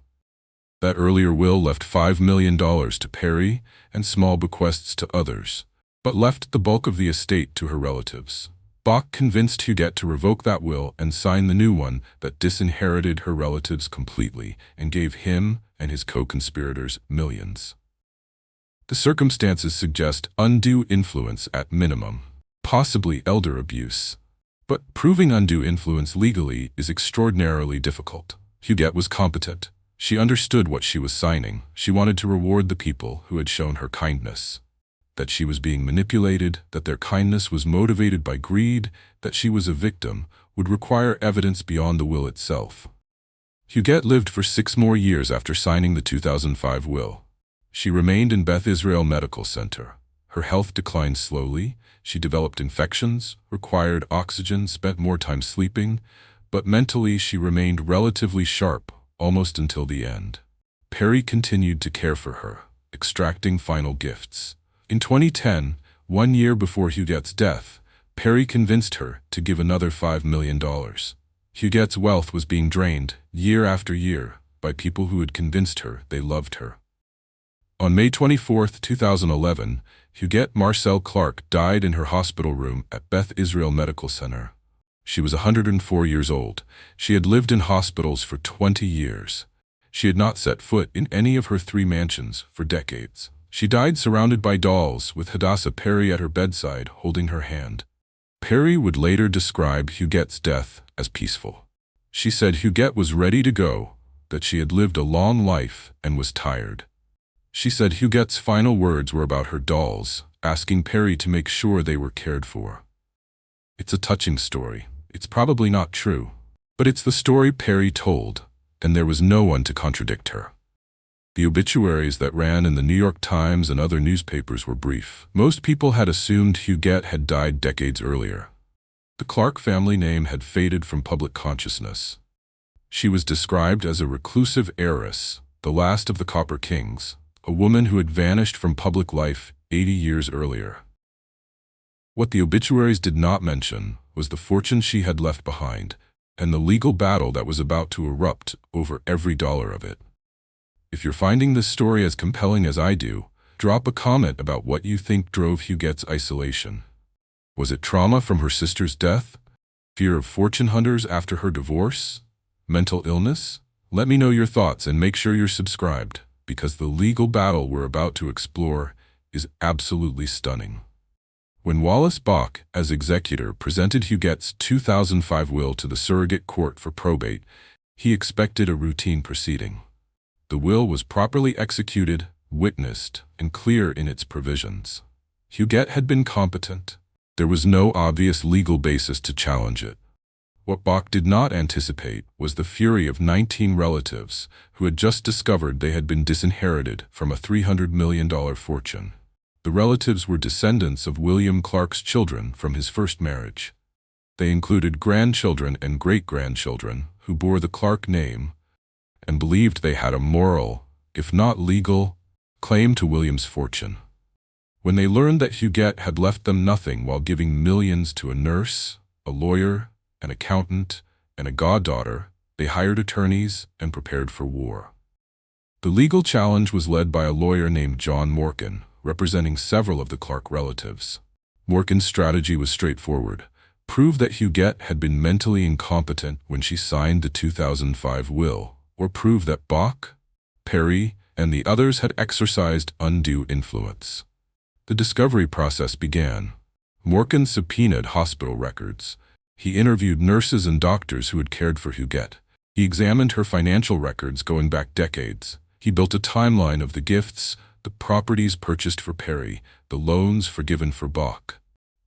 That earlier will left $5 million to Perry and small bequests to others, but left the bulk of the estate to her relatives. Bach convinced Huguette to revoke that will and sign the new one that disinherited her relatives completely and gave him and his co-conspirators millions. The circumstances suggest undue influence at minimum, possibly elder abuse. But proving undue influence legally is extraordinarily difficult. Huguette was competent. She understood what she was signing. She wanted to reward the people who had shown her kindness. That she was being manipulated, that their kindness was motivated by greed, that she was a victim, would require evidence beyond the will itself. Huguette lived for 6 more years after signing the 2005 will. She remained in Beth Israel Medical Center. Her health declined slowly. She developed infections, required oxygen, spent more time sleeping, but mentally she remained relatively sharp, almost until the end. Perry continued to care for her, extracting final gifts. In 2010, 1 year before Huguette's death, Perry convinced her to give another $5 million. Huguette's wealth was being drained, year after year, by people who had convinced her they loved her. On May 24, 2011, Huguette Marcelle Clark died in her hospital room at Beth Israel Medical Center. She was 104 years old. She had lived in hospitals for 20 years. She had not set foot in any of her 3 mansions for decades. She died surrounded by dolls, with Hadassah Perry at her bedside holding her hand. Perry would later describe Huguette's death as peaceful. She said Huguette was ready to go, that she had lived a long life and was tired. She said Huguette's final words were about her dolls, asking Perry to make sure they were cared for. It's a touching story. It's probably not true, but it's the story Perry told, and there was no one to contradict her. The obituaries that ran in the New York Times and other newspapers were brief. Most people had assumed Huguette had died decades earlier. The Clark family name had faded from public consciousness. She was described as a reclusive heiress, the last of the Copper Kings, a woman who had vanished from public life 80 years earlier. What the obituaries did not mention was the fortune she had left behind and the legal battle that was about to erupt over every dollar of it. If you're finding this story as compelling as I do, drop a comment about what you think drove Huguette's isolation. Was it trauma from her sister's death? Fear of fortune hunters after her divorce? Mental illness? Let me know your thoughts and make sure you're subscribed, because the legal battle we're about to explore is absolutely stunning. When Wallace Bach, as executor, presented Huguette's 2005 will to the surrogate court for probate, he expected a routine proceeding. The will was properly executed, witnessed, and clear in its provisions. Huguette had been competent. There was no obvious legal basis to challenge it. What Bach did not anticipate was the fury of 19 relatives who had just discovered they had been disinherited from a $300 million fortune. The relatives were descendants of William Clark's children from his first marriage. They included grandchildren and great-grandchildren who bore the Clark name and believed they had a moral, if not legal, claim to William's fortune. When they learned that Huguette had left them nothing while giving millions to a nurse, a lawyer, an accountant, and a goddaughter, they hired attorneys and prepared for war. The legal challenge was led by a lawyer named John Morkan, representing several of the Clark relatives. Morkan's strategy was straightforward: prove that Huguette had been mentally incompetent when she signed the 2005 will, or prove that Bach, Perry, and the others had exercised undue influence. The discovery process began. Morkan subpoenaed hospital records. He interviewed nurses and doctors who had cared for Huguette. He examined her financial records going back decades. He built a timeline of the gifts, the properties purchased for Perry, the loans forgiven for Bach.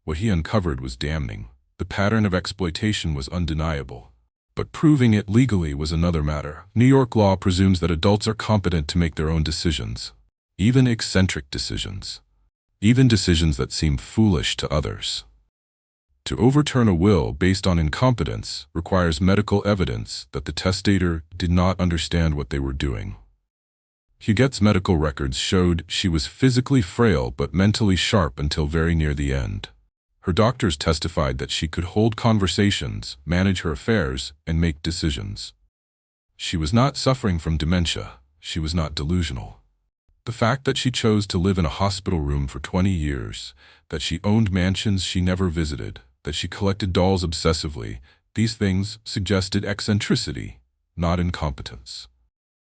What he uncovered was damning. The pattern of exploitation was undeniable. But proving it legally was another matter. New York law presumes that adults are competent to make their own decisions, even eccentric decisions, even decisions that seem foolish to others. To overturn a will based on incompetence requires medical evidence that the testator did not understand what they were doing. Huguette's medical records showed she was physically frail but mentally sharp until very near the end. Her doctors testified that she could hold conversations, manage her affairs, and make decisions. She was not suffering from dementia. She was not delusional. The fact that she chose to live in a hospital room for 20 years, that she owned mansions she never visited, that she collected dolls obsessively, these things suggested eccentricity, not incompetence.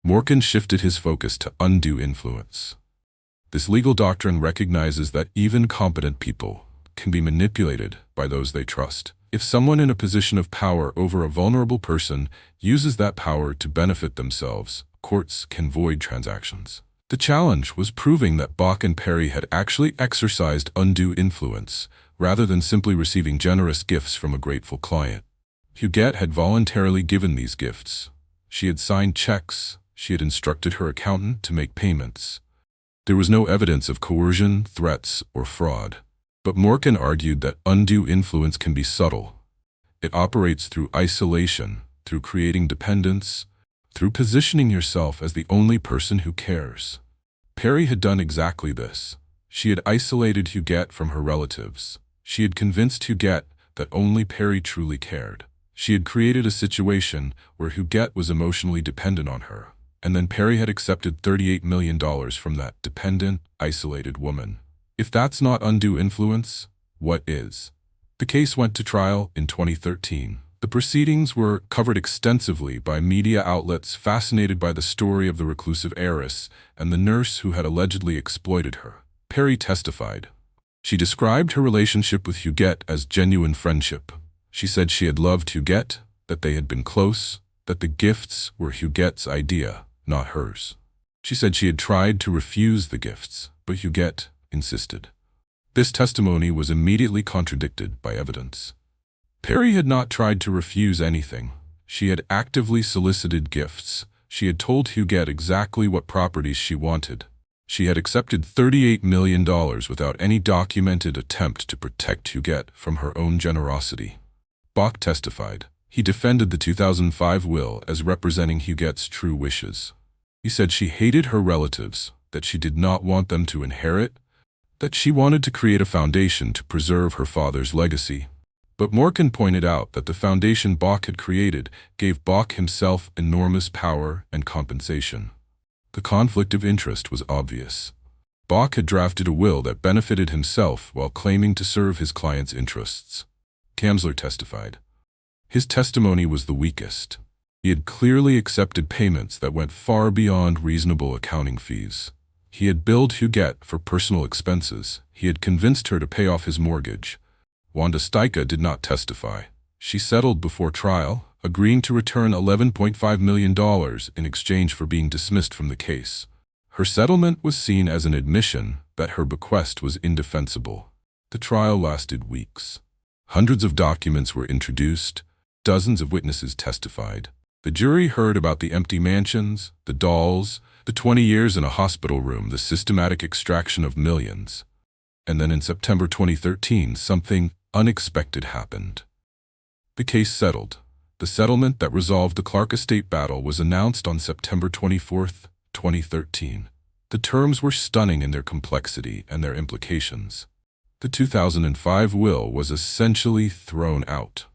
Morkan shifted his focus to undue influence. This legal doctrine recognizes that even competent people can be manipulated by those they trust. If someone in a position of power over a vulnerable person uses that power to benefit themselves, courts can void transactions. The challenge was proving that Bach and Perry had actually exercised undue influence, rather than simply receiving generous gifts from a grateful client. Huguette had voluntarily given these gifts. She had signed checks. She had instructed her accountant to make payments. There was no evidence of coercion, threats, or fraud. But Morkan argued that undue influence can be subtle. It operates through isolation, through creating dependence, through positioning yourself as the only person who cares. Perry had done exactly this. She had isolated Huguette from her relatives. She had convinced Huguette that only Perry truly cared. She had created a situation where Huguette was emotionally dependent on her, and then Perry had accepted $38 million from that dependent, isolated woman. If that's not undue influence, what is? The case went to trial in 2013. The proceedings were covered extensively by media outlets fascinated by the story of the reclusive heiress and the nurse who had allegedly exploited her. Perry testified. She described her relationship with Huguette as genuine friendship. She said she had loved Huguette, that they had been close, that the gifts were Huguette's idea, not hers. She said she had tried to refuse the gifts, but Huguette insisted. This testimony was immediately contradicted by evidence. Perry had not tried to refuse anything. She had actively solicited gifts. She had told Huguette exactly what properties she wanted. She had accepted $38 million without any documented attempt to protect Huguette from her own generosity. Bach testified. He defended the 2005 will as representing Huguette's true wishes. He said she hated her relatives, that she did not want them to inherit, that she wanted to create a foundation to preserve her father's legacy. But Morkan pointed out that the foundation Bach had created gave Bach himself enormous power and compensation. The conflict of interest was obvious. Bach had drafted a will that benefited himself while claiming to serve his client's interests. Kamsler testified. His testimony was the weakest. He had clearly accepted payments that went far beyond reasonable accounting fees. He had billed Huguette for personal expenses. He had convinced her to pay off his mortgage. Wanda Steika did not testify. She settled before trial, agreeing to return $11.5 million in exchange for being dismissed from the case. Her settlement was seen as an admission that her bequest was indefensible. The trial lasted weeks. Hundreds of documents were introduced, dozens of witnesses testified. The jury heard about the empty mansions, the dolls, the 20 years in a hospital room, the systematic extraction of millions. And then in September 2013, something unexpected happened. The case settled. The settlement that resolved the Clark estate battle was announced on September 24, 2013. The terms were stunning in their complexity and their implications. The 2005 will was essentially thrown out.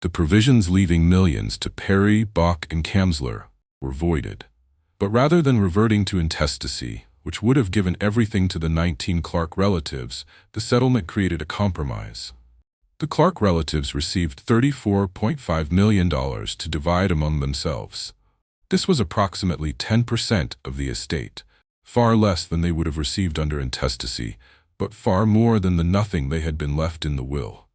The provisions leaving millions to Perry, Bach, and Kamsler were voided. But rather than reverting to intestacy, which would have given everything to the 19 Clark relatives, the settlement created a compromise. The Clark relatives received $34.5 million to divide among themselves. This was approximately 10% of the estate, far less than they would have received under intestacy, but far more than the nothing they had been left in the will.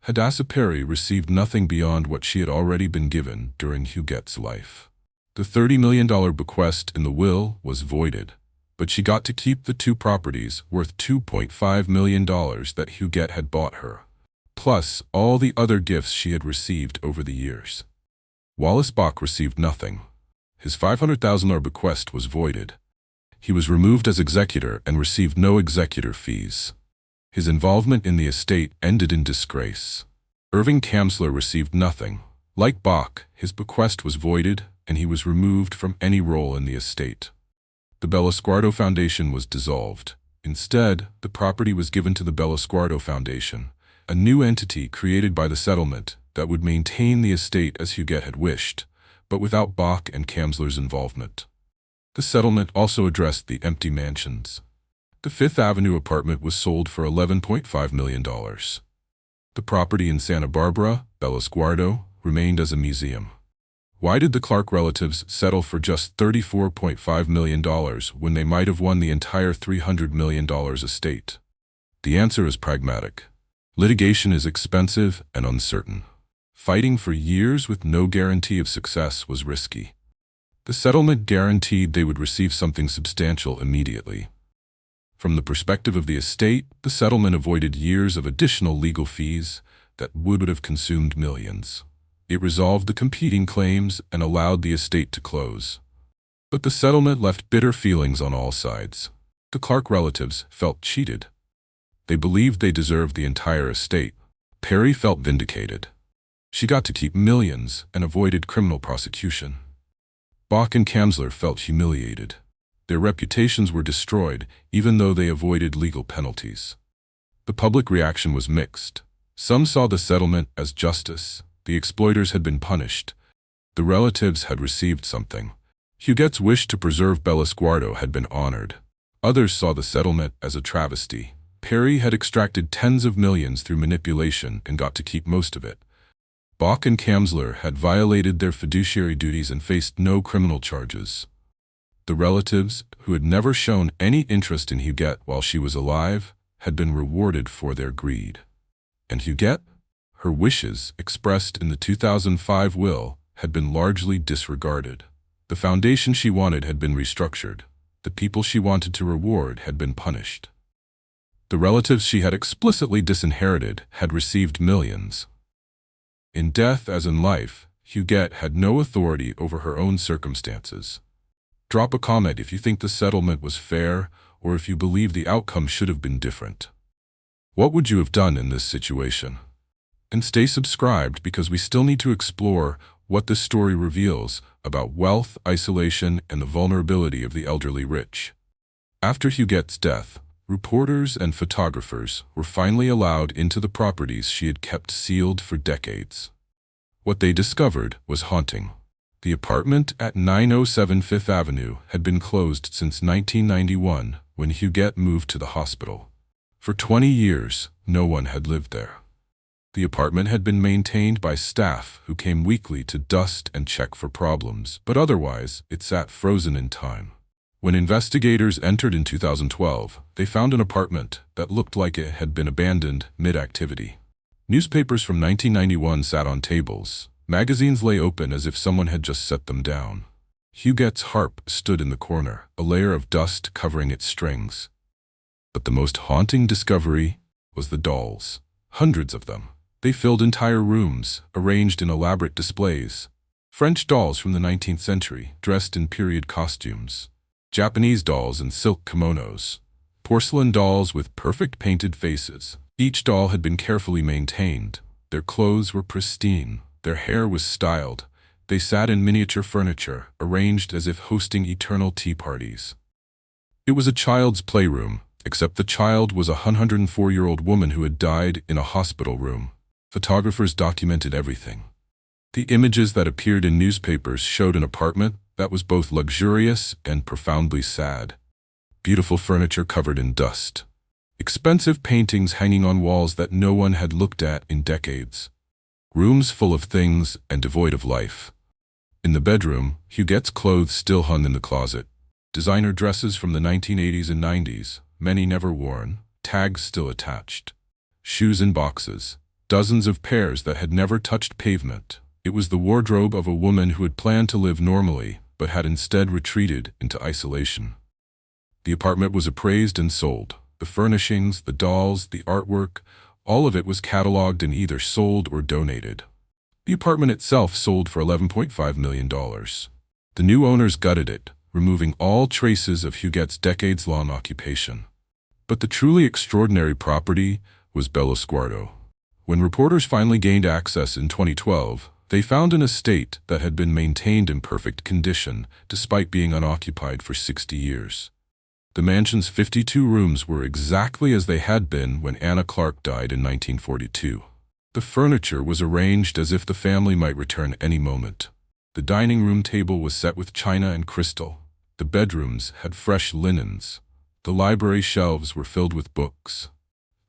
Hadassah Perry received nothing beyond what she had already been given during Huguette's life. The $30 million bequest in the will was voided, but she got to keep the two properties worth $2.5 million that Huguette had bought her, plus all the other gifts she had received over the years. Wallace Bach received nothing. His $500,000 bequest was voided. He was removed as executor and received no executor fees. His involvement in the estate ended in disgrace. Irving Kamsler received nothing. Like Bach, his bequest was voided, and he was removed from any role in the estate. The Bellasguardo Foundation was dissolved. Instead, the property was given to the Bellasguardo Foundation, a new entity created by the settlement that would maintain the estate as Huguette had wished, but without Bach and Kamsler's involvement. The settlement also addressed the empty mansions. The Fifth Avenue apartment was sold for $11.5 million. The property in Santa Barbara, Bellasguardo, remained as a museum. Why did the Clark relatives settle for just $34.5 million when they might have won the entire $300 million estate? The answer is pragmatic. Litigation is expensive and uncertain. Fighting for years with no guarantee of success was risky. The settlement guaranteed they would receive something substantial immediately. From the perspective of the estate, the settlement avoided years of additional legal fees that would have consumed millions. It resolved the competing claims and allowed the estate to close. But the settlement left bitter feelings on all sides. The Clark relatives felt cheated. They believed they deserved the entire estate. Perry felt vindicated. She got to keep millions and avoided criminal prosecution. Bach and Kamsler felt humiliated. Their reputations were destroyed, even though they avoided legal penalties. The public reaction was mixed. Some saw the settlement as justice. The exploiters had been punished. The relatives had received something. Huguette's wish to preserve Bellasguardo had been honored. Others saw the settlement as a travesty. Perry had extracted tens of millions through manipulation and got to keep most of it. Bach and Kamsler had violated their fiduciary duties and faced no criminal charges. The relatives, who had never shown any interest in Huguette while she was alive, had been rewarded for their greed. And Huguette? Her wishes, expressed in the 2005 will, had been largely disregarded. The foundation she wanted had been restructured. The people she wanted to reward had been punished. The relatives she had explicitly disinherited had received millions. In death as in life, Huguette had no authority over her own circumstances. Drop a comment if you think the settlement was fair or if you believe the outcome should have been different. What would you have done in this situation? And stay subscribed because we still need to explore what this story reveals about wealth, isolation, and the vulnerability of the elderly rich. After Huguette's death, reporters and photographers were finally allowed into the properties she had kept sealed for decades. What they discovered was haunting. The apartment at 907 Fifth Avenue had been closed since 1991 when Huguette moved to the hospital. For 20 years, no one had lived there. The apartment had been maintained by staff who came weekly to dust and check for problems, but otherwise it sat frozen in time. When investigators entered in 2012, they found an apartment that looked like it had been abandoned mid-activity. Newspapers from 1991 sat on tables. Magazines lay open as if someone had just set them down. Huguette's harp stood in the corner, a layer of dust covering its strings. But the most haunting discovery was the dolls. Hundreds of them. They filled entire rooms, arranged in elaborate displays. French dolls from the 19th century, dressed in period costumes. Japanese dolls in silk kimonos. Porcelain dolls with perfect painted faces. Each doll had been carefully maintained. Their clothes were pristine. Their hair was styled. They sat in miniature furniture, arranged as if hosting eternal tea parties. It was a child's playroom, except the child was a 104-year-old woman who had died in a hospital room. Photographers documented everything. The images that appeared in newspapers showed an apartment that was both luxurious and profoundly sad. Beautiful furniture covered in dust. Expensive paintings hanging on walls that no one had looked at in decades. Rooms full of things and devoid of life. In the bedroom, Huguette's clothes still hung in the closet. Designer dresses from the 1980s and 90s, many never worn, tags still attached. Shoes in boxes. Dozens of pairs that had never touched pavement. It was the wardrobe of a woman who had planned to live normally, but had instead retreated into isolation. The apartment was appraised and sold. The furnishings, the dolls, the artwork, all of it was cataloged and either sold or donated. The apartment itself sold for $11.5 million. The new owners gutted it, removing all traces of Huguette's decades-long occupation. But the truly extraordinary property was Bellosguardo. When reporters finally gained access in 2012, they found an estate that had been maintained in perfect condition despite being unoccupied for 60 years. The mansion's 52 rooms were exactly as they had been when Anna Clark died in 1942. The furniture was arranged as if the family might return any moment. The dining room table was set with china and crystal. The bedrooms had fresh linens. The library shelves were filled with books.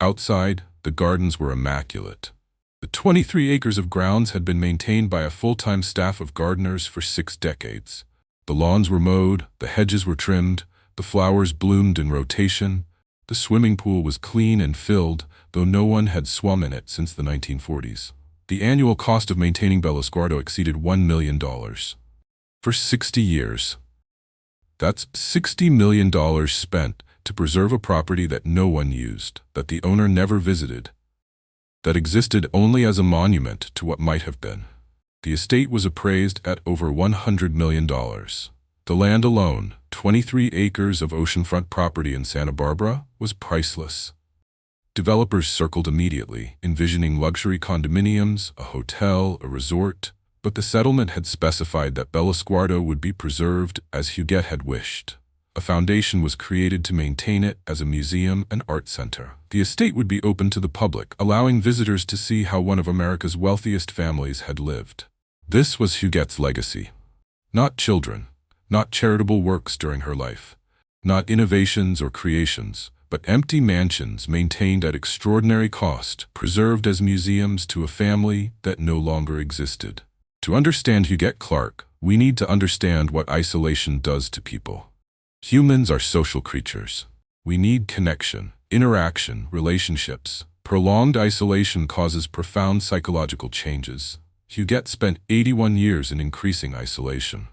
Outside, the gardens were immaculate. The 23 acres of grounds had been maintained by a full-time staff of gardeners for 6 decades. The lawns were mowed, the hedges were trimmed, the flowers bloomed in rotation. The swimming pool was clean and filled, though no one had swum in it since the 1940s. The annual cost of maintaining Bellosguardo exceeded $1 million. For 60 years. That's $60 million spent to preserve a property that no one used, that the owner never visited, that existed only as a monument to what might have been. The estate was appraised at over $100 million. The land alone, 23 acres of oceanfront property in Santa Barbara, was priceless. Developers circled immediately, envisioning luxury condominiums, a hotel, a resort, but the settlement had specified that Bellosguardo would be preserved as Huguette had wished. A foundation was created to maintain it as a museum and art center. The estate would be open to the public, allowing visitors to see how one of America's wealthiest families had lived. This was Huguette's legacy. Not children, not charitable works during her life, not innovations or creations, but empty mansions maintained at extraordinary cost, preserved as museums to a family that no longer existed. To understand Huguette Clark, we need to understand what isolation does to people. Humans are social creatures. We need connection, interaction, relationships. Prolonged isolation causes profound psychological changes. Huguette spent 81 years in increasing isolation.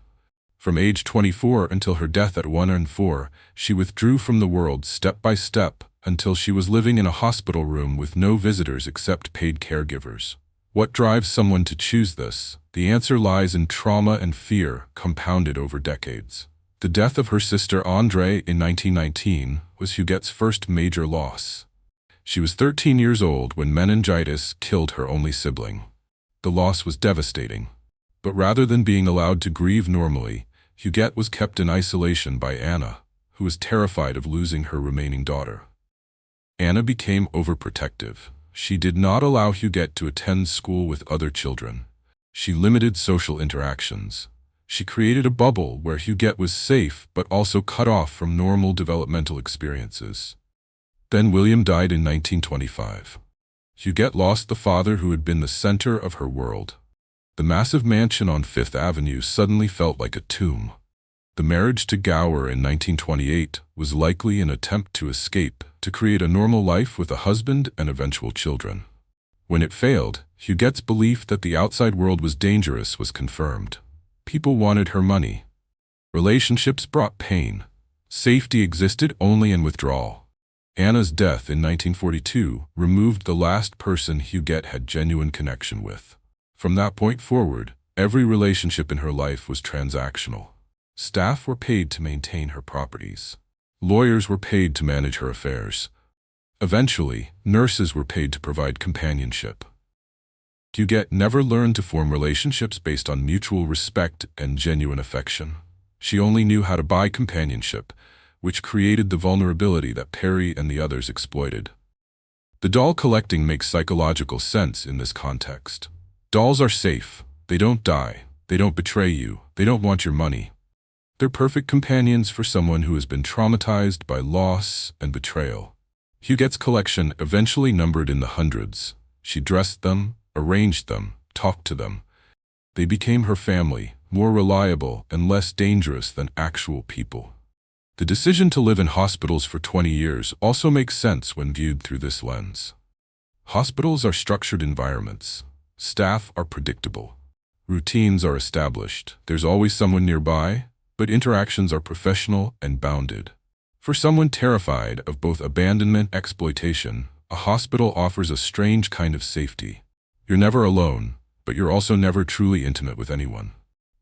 From age 24 until her death at 104, she withdrew from the world step by step until she was living in a hospital room with no visitors except paid caregivers. What drives someone to choose this? The answer lies in trauma and fear compounded over decades. The death of her sister Andrée in 1919 was Huguette's first major loss. She was 13 years old when meningitis killed her only sibling. The loss was devastating. But rather than being allowed to grieve normally, Huguette was kept in isolation by Anna, who was terrified of losing her remaining daughter. Anna became overprotective. She did not allow Huguette to attend school with other children. She limited social interactions. She created a bubble where Huguette was safe but also cut off from normal developmental experiences. Then William died in 1925. Huguette lost the father who had been the center of her world. The massive mansion on Fifth Avenue suddenly felt like a tomb. The marriage to Gower in 1928 was likely an attempt to escape, to create a normal life with a husband and eventual children. When it failed, Huguette's belief that the outside world was dangerous was confirmed. People wanted her money. Relationships brought pain. Safety existed only in withdrawal. Anna's death in 1942 removed the last person Huguette had genuine connection with. From that point forward, every relationship in her life was transactional. Staff were paid to maintain her properties. Lawyers were paid to manage her affairs. Eventually, nurses were paid to provide companionship. Huguette never learned to form relationships based on mutual respect and genuine affection. She only knew how to buy companionship, which created the vulnerability that Perry and the others exploited. The doll collecting makes psychological sense in this context. Dolls are safe. They don't die. They don't betray you. They don't want your money. They're perfect companions for someone who has been traumatized by loss and betrayal. Huguette's collection eventually numbered in the hundreds. She dressed them, arranged them, talked to them. They became her family, more reliable and less dangerous than actual people. The decision to live in hospitals for 20 years also makes sense when viewed through this lens. Hospitals are structured environments. Staff are predictable. Routines are established. There's always someone nearby, but interactions are professional and bounded. For someone terrified of both abandonment and exploitation, a hospital offers a strange kind of safety. You're never alone, but you're also never truly intimate with anyone.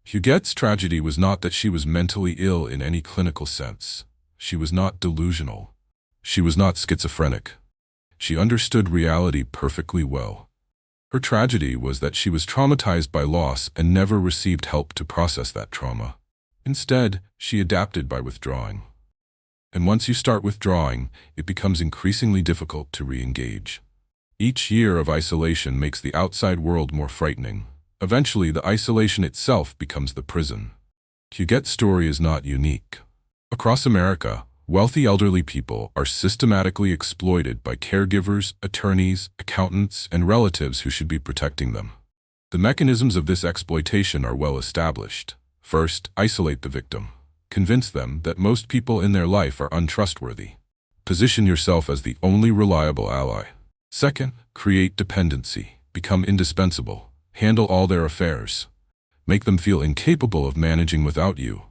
Huguette's tragedy was not that she was mentally ill in any clinical sense. She was not delusional. She was not schizophrenic. She understood reality perfectly well. Her tragedy was that she was traumatized by loss and never received help to process that trauma. Instead, she adapted by withdrawing. And once you start withdrawing, it becomes increasingly difficult to re-engage. Each year of isolation makes the outside world more frightening. Eventually, the isolation itself becomes the prison. Huguette's story is not unique. Across America, wealthy elderly people are systematically exploited by caregivers, attorneys, accountants, and relatives who should be protecting them. The mechanisms of this exploitation are well established. First, isolate the victim. Convince them that most people in their life are untrustworthy. Position yourself as the only reliable ally. Second, create dependency. Become indispensable. Handle all their affairs. Make them feel incapable of managing without you.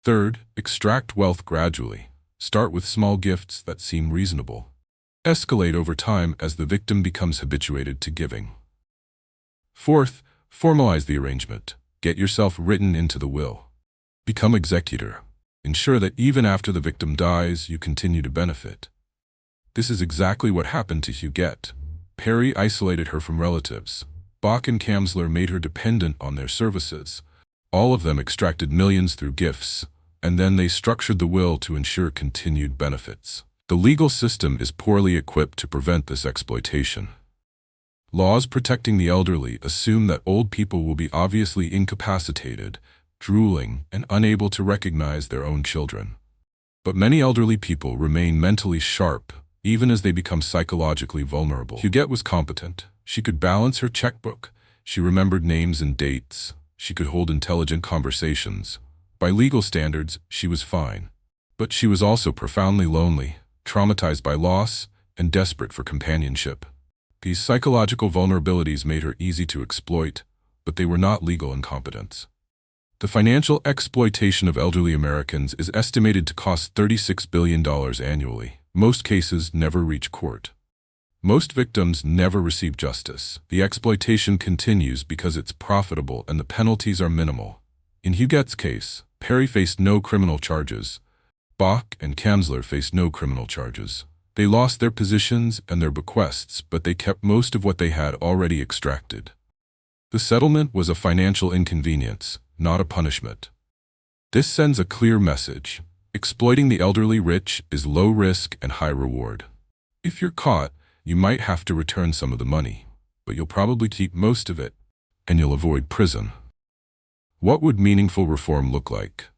Third, extract wealth gradually. Start with small gifts that seem reasonable. Escalate over time as the victim becomes habituated to giving. Fourth, formalize the arrangement. Get yourself written into the will. Become executor. Ensure that even after the victim dies, you continue to benefit. This is exactly what happened to Huguette. Perry isolated her from relatives. Bach and Kamsler made her dependent on their services. All of them extracted millions through gifts, and then they structured the will to ensure continued benefits. The legal system is poorly equipped to prevent this exploitation. Laws protecting the elderly assume that old people will be obviously incapacitated, drooling, and unable to recognize their own children. But many elderly people remain mentally sharp, even as they become psychologically vulnerable. Huguette was competent. She could balance her checkbook. She remembered names and dates. She could hold intelligent conversations. By legal standards, she was fine. But she was also profoundly lonely, traumatized by loss, and desperate for companionship. These psychological vulnerabilities made her easy to exploit, but they were not legal incompetence. The financial exploitation of elderly Americans is estimated to cost $36 billion annually. Most cases never reach court. Most victims never receive justice. The exploitation continues because it's profitable and the penalties are minimal. In Huguette's case, Perry faced no criminal charges. Bach and Kamsler faced no criminal charges. They lost their positions and their bequests, but they kept most of what they had already extracted. The settlement was a financial inconvenience, not a punishment. This sends a clear message. Exploiting the elderly rich is low risk and high reward. If you're caught, you might have to return some of the money, but you'll probably keep most of it, and you'll avoid prison. What would meaningful reform look like?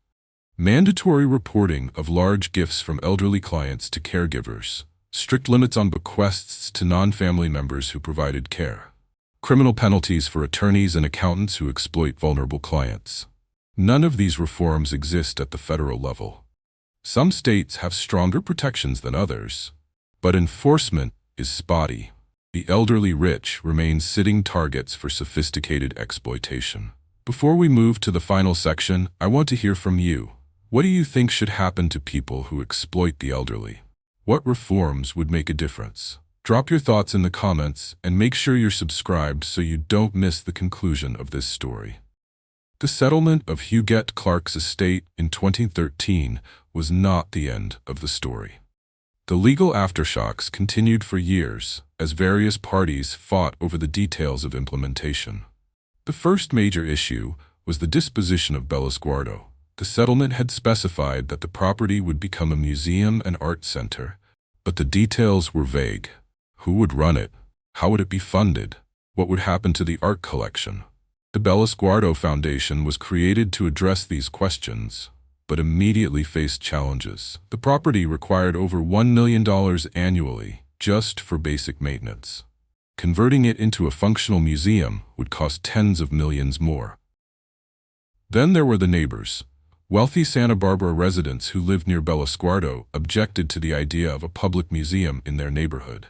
Mandatory reporting of large gifts from elderly clients to caregivers. Strict limits on bequests to non-family members who provided care. Criminal penalties for attorneys and accountants who exploit vulnerable clients. None of these reforms exist at the federal level. Some states have stronger protections than others, but enforcement is spotty. The elderly rich remain sitting targets for sophisticated exploitation. Before we move to the final section, I want to hear from you. What do you think should happen to people who exploit the elderly? What reforms would make a difference? Drop your thoughts in the comments and make sure you're subscribed so you don't miss the conclusion of this story. The settlement of Huguette Clark's estate in 2013 was not the end of the story. The legal aftershocks continued for years as various parties fought over the details of implementation. The first major issue was the disposition of Bellosguardo. The settlement had specified that the property would become a museum and art center, but the details were vague. Who would run it? How would it be funded? What would happen to the art collection? The Bellosguardo Foundation was created to address these questions, but immediately faced challenges. The property required over $1 million annually just for basic maintenance. Converting it into a functional museum would cost tens of millions more. Then there were the neighbors. Wealthy Santa Barbara residents who lived near Bellosguardo objected to the idea of a public museum in their neighborhood.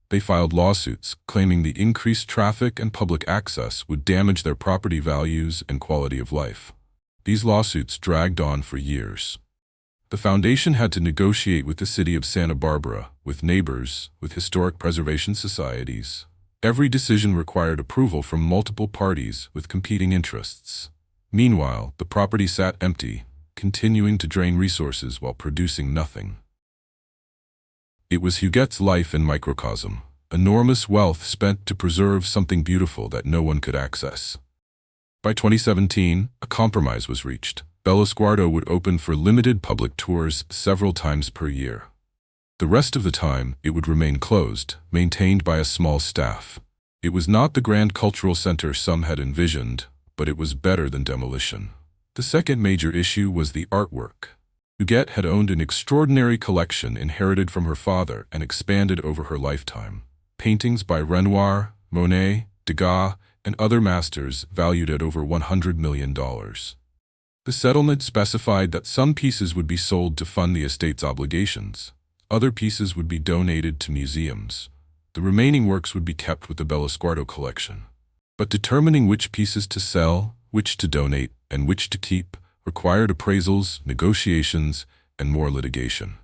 They filed lawsuits claiming the increased traffic and public access would damage their property values and quality of life. These lawsuits dragged on for years. The foundation had to negotiate with the city of Santa Barbara, with neighbors, with historic preservation societies. Every decision required approval from multiple parties with competing interests. Meanwhile, the property sat empty, continuing to drain resources while producing nothing. It was Huguette's life in microcosm, enormous wealth spent to preserve something beautiful that no one could access. By 2017, a compromise was reached. Bellosguardo would open for limited public tours several times per year. The rest of the time, it would remain closed, maintained by a small staff. It was not the grand cultural center some had envisioned, but it was better than demolition. The second major issue was the artwork. Huguette had owned an extraordinary collection inherited from her father and expanded over her lifetime. Paintings by Renoir, Monet, Degas, and other masters valued at over $100 million. The settlement specified that some pieces would be sold to fund the estate's obligations. Other pieces would be donated to museums. The remaining works would be kept with the Bellosguardo collection. But determining which pieces to sell, which to donate, and which to keep required appraisals, negotiations, and more litigation.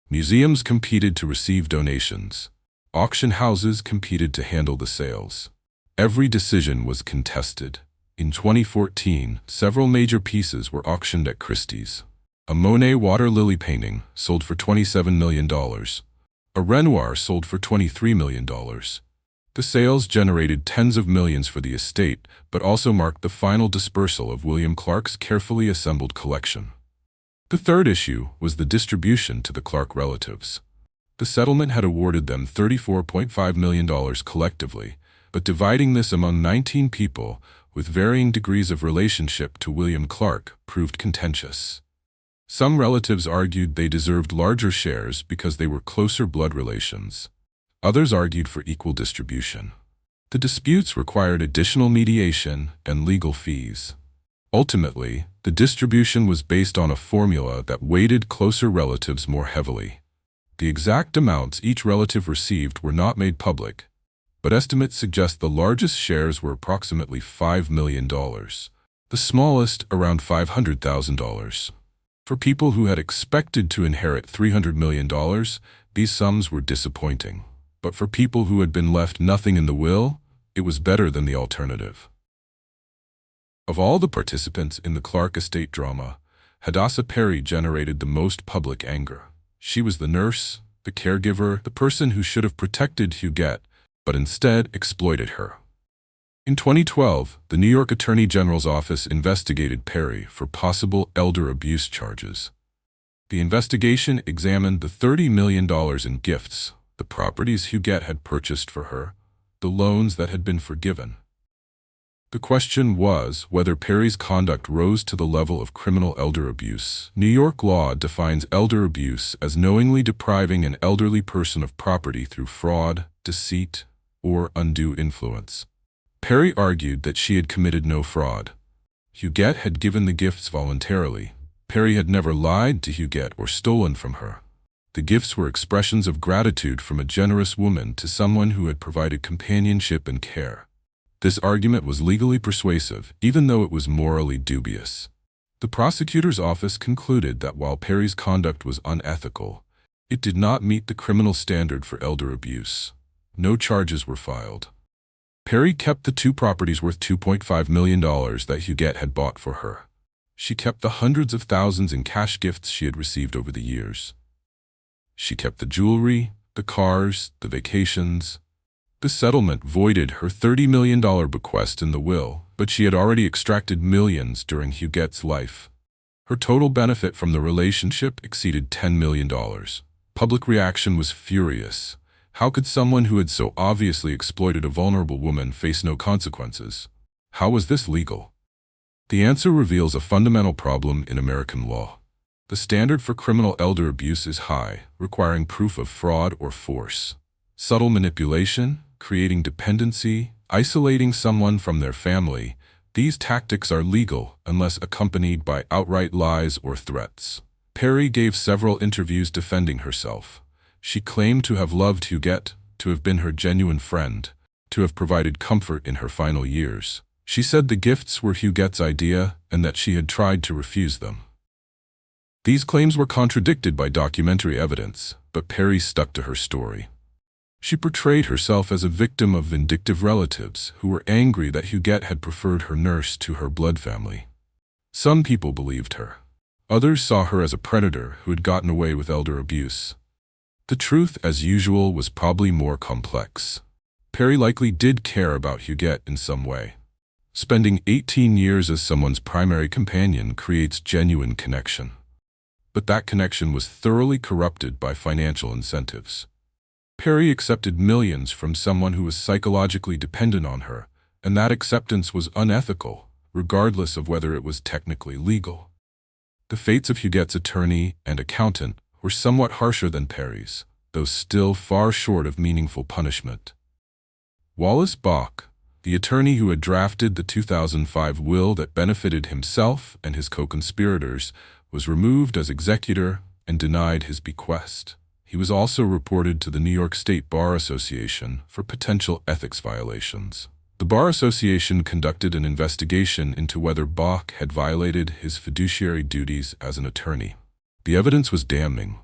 Museums competed to receive donations. Auction houses competed to handle the sales. Every decision was contested. In 2014, several major pieces were auctioned at Christie's. A Monet water lily painting sold for $27 million. A Renoir sold for $23 million. The sales generated tens of millions for the estate, but also marked the final dispersal of William Clark's carefully assembled collection. The third issue was the distribution to the Clark relatives. The settlement had awarded them $34.5 million collectively, but dividing this among 19 people with varying degrees of relationship to William Clark proved contentious. Some relatives argued they deserved larger shares because they were closer blood relations. Others argued for equal distribution. The disputes required additional mediation and legal fees. Ultimately, the distribution was based on a formula that weighted closer relatives more heavily. The exact amounts each relative received were not made public, but estimates suggest the largest shares were approximately $5 million, the smallest around $500,000. For people who had expected to inherit $300 million, these sums were disappointing. But for people who had been left nothing in the will, it was better than the alternative. Of all the participants in the Clark estate drama, Hadassah Perry generated the most public anger. She was the nurse, the caregiver, the person who should have protected Huguette, but instead exploited her. In 2012, the New York Attorney General's office investigated Perry for possible elder abuse charges. The investigation examined the $30 million in gifts, the properties Huguette had purchased for her, the loans that had been forgiven. The question was whether Perry's conduct rose to the level of criminal elder abuse. New York law defines elder abuse as knowingly depriving an elderly person of property through fraud, deceit, or undue influence. Perry argued that she had committed no fraud. Huguette had given the gifts voluntarily. Perry had never lied to Huguette or stolen from her. The gifts were expressions of gratitude from a generous woman to someone who had provided companionship and care. This argument was legally persuasive, even though it was morally dubious. The prosecutor's office concluded that while Perry's conduct was unethical, It did not meet the criminal standard for elder abuse. No charges were filed. Perry kept the two properties worth $2.5 million that Huguette had bought for her. She kept the hundreds of thousands in cash gifts she had received over the years. She kept the jewelry, the cars, the vacations. The settlement voided her $30 million bequest in the will, but she had already extracted millions during Huguette's life. Her total benefit from the relationship exceeded $10 million. Public reaction was furious. How could someone who had so obviously exploited a vulnerable woman face no consequences? How was this legal? The answer reveals a fundamental problem in American law. The standard for criminal elder abuse is high, requiring proof of fraud or force. Subtle manipulation, creating dependency, isolating someone from their family, these tactics are legal unless accompanied by outright lies or threats. Perry gave several interviews defending herself. She claimed to have loved Huguette, to have been her genuine friend, to have provided comfort in her final years. She said the gifts were Huguette's idea and that she had tried to refuse them. These claims were contradicted by documentary evidence, but Perry stuck to her story. She portrayed herself as a victim of vindictive relatives who were angry that Huguette had preferred her nurse to her blood family. Some people believed her. Others saw her as a predator who had gotten away with elder abuse. The truth, as usual, was probably more complex. Perry likely did care about Huguette in some way. Spending 18 years as someone's primary companion creates genuine connection. But that connection was thoroughly corrupted by financial incentives. Perry accepted millions from someone who was psychologically dependent on her, and that acceptance was unethical, regardless of whether it was technically legal. The fates of Huguette's attorney and accountant were somewhat harsher than Perry's, though still far short of meaningful punishment. Wallace Bach, the attorney who had drafted the 2005 will that benefited himself and his co-conspirators, was removed as executor and denied his bequest. He was also reported to the New York State Bar Association for potential ethics violations. The Bar Association conducted an investigation into whether Bach had violated his fiduciary duties as an attorney. The evidence was damning.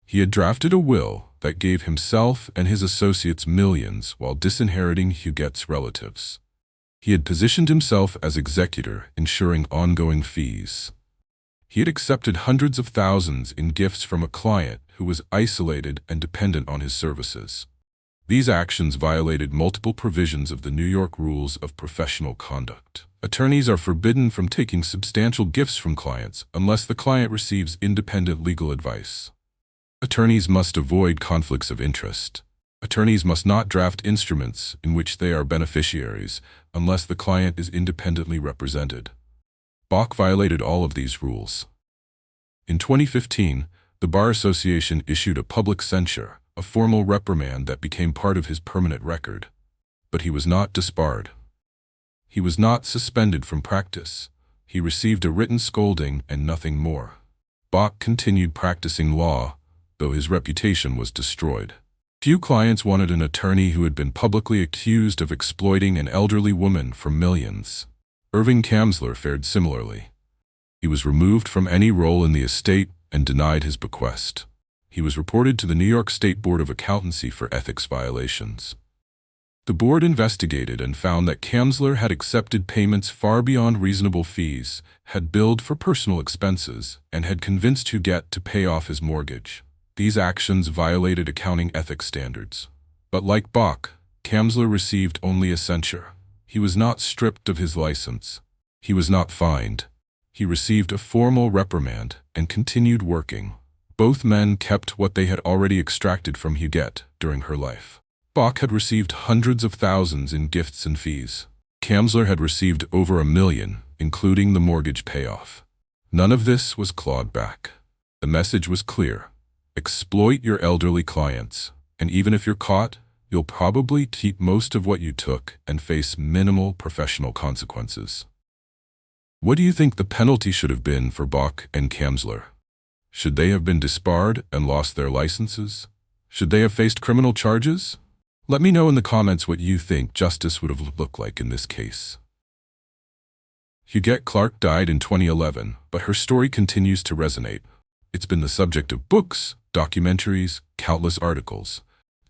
He had drafted a will that gave himself and his associates millions while disinheriting Huguette's relatives. He had positioned himself as executor, ensuring ongoing fees. He had accepted hundreds of thousands in gifts from a client who was isolated and dependent on his services. These actions violated multiple provisions of the New York Rules of Professional Conduct. Attorneys are forbidden from taking substantial gifts from clients unless the client receives independent legal advice. Attorneys must avoid conflicts of interest. Attorneys must not draft instruments in which they are beneficiaries unless the client is independently represented. Bach violated all of these rules. In 2015, the Bar Association issued a public censure, a formal reprimand that became part of his permanent record. But he was not disbarred. He was not suspended from practice. He received a written scolding and nothing more. Bach continued practicing law, though his reputation was destroyed. Few clients wanted an attorney who had been publicly accused of exploiting an elderly woman for millions. Irving Kamsler fared similarly. He was removed from any role in the estate and denied his bequest. He was reported to the New York State Board of Accountancy for ethics violations. The board investigated and found that Kamsler had accepted payments far beyond reasonable fees, had billed for personal expenses, and had convinced Huguette to pay off his mortgage. These actions violated accounting ethics standards. But like Bach, Kamsler received only a censure. He was not stripped of his license. He was not fined. He received a formal reprimand and continued working. Both men kept what they had already extracted from Huguette during her life. Bach had received hundreds of thousands in gifts and fees. Kamsler had received over $1 million, including the mortgage payoff. None of this was clawed back. The message was clear. Exploit your elderly clients, and even if you're caught, you'll probably keep most of what you took and face minimal professional consequences. What do you think the penalty should have been for Bach and Kamsler? Should they have been disbarred and lost their licenses? Should they have faced criminal charges? Let me know in the comments what you think justice would have looked like in this case. Huguette Clark died in 2011, but her story continues to resonate. It's been the subject of books, documentaries, countless articles.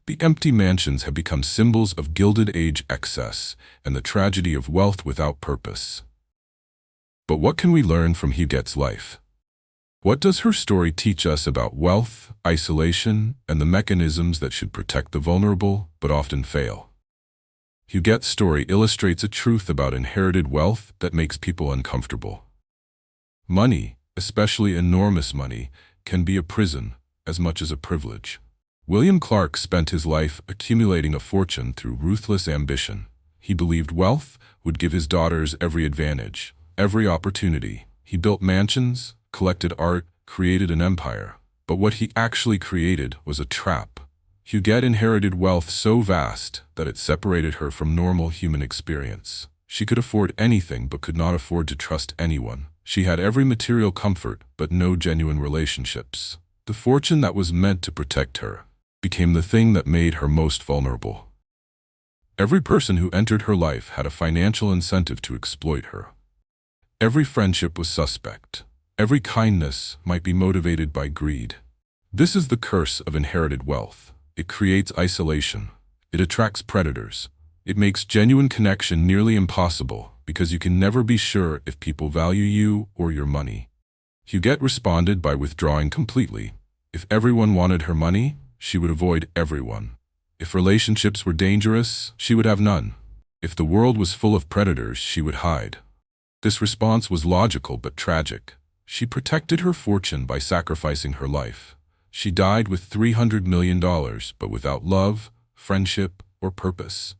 The empty mansions have become symbols of Gilded Age excess and the tragedy of wealth without purpose. But what can we learn from Huguette's life? What does her story teach us about wealth, isolation, and the mechanisms that should protect the vulnerable but often fail? Huguette's story illustrates a truth about inherited wealth that makes people uncomfortable. Money, especially enormous money, can be a prison as much as a privilege. William Clark spent his life accumulating a fortune through ruthless ambition. He believed wealth would give his daughters every advantage, every opportunity. He built mansions, collected art, created an empire. But what he actually created was a trap. Huguette inherited wealth so vast that it separated her from normal human experience. She could afford anything but could not afford to trust anyone. She had every material comfort but no genuine relationships. The fortune that was meant to protect her became the thing that made her most vulnerable. Every person who entered her life had a financial incentive to exploit her. Every friendship was suspect. Every kindness might be motivated by greed. This is the curse of inherited wealth. It creates isolation. It attracts predators. It makes genuine connection nearly impossible because you can never be sure if people value you or your money. Huguette responded by withdrawing completely. If everyone wanted her money, she would avoid everyone. If relationships were dangerous, she would have none. If the world was full of predators, she would hide. This response was logical but tragic. She protected her fortune by sacrificing her life. She died with $300 million, but without love, friendship, or purpose.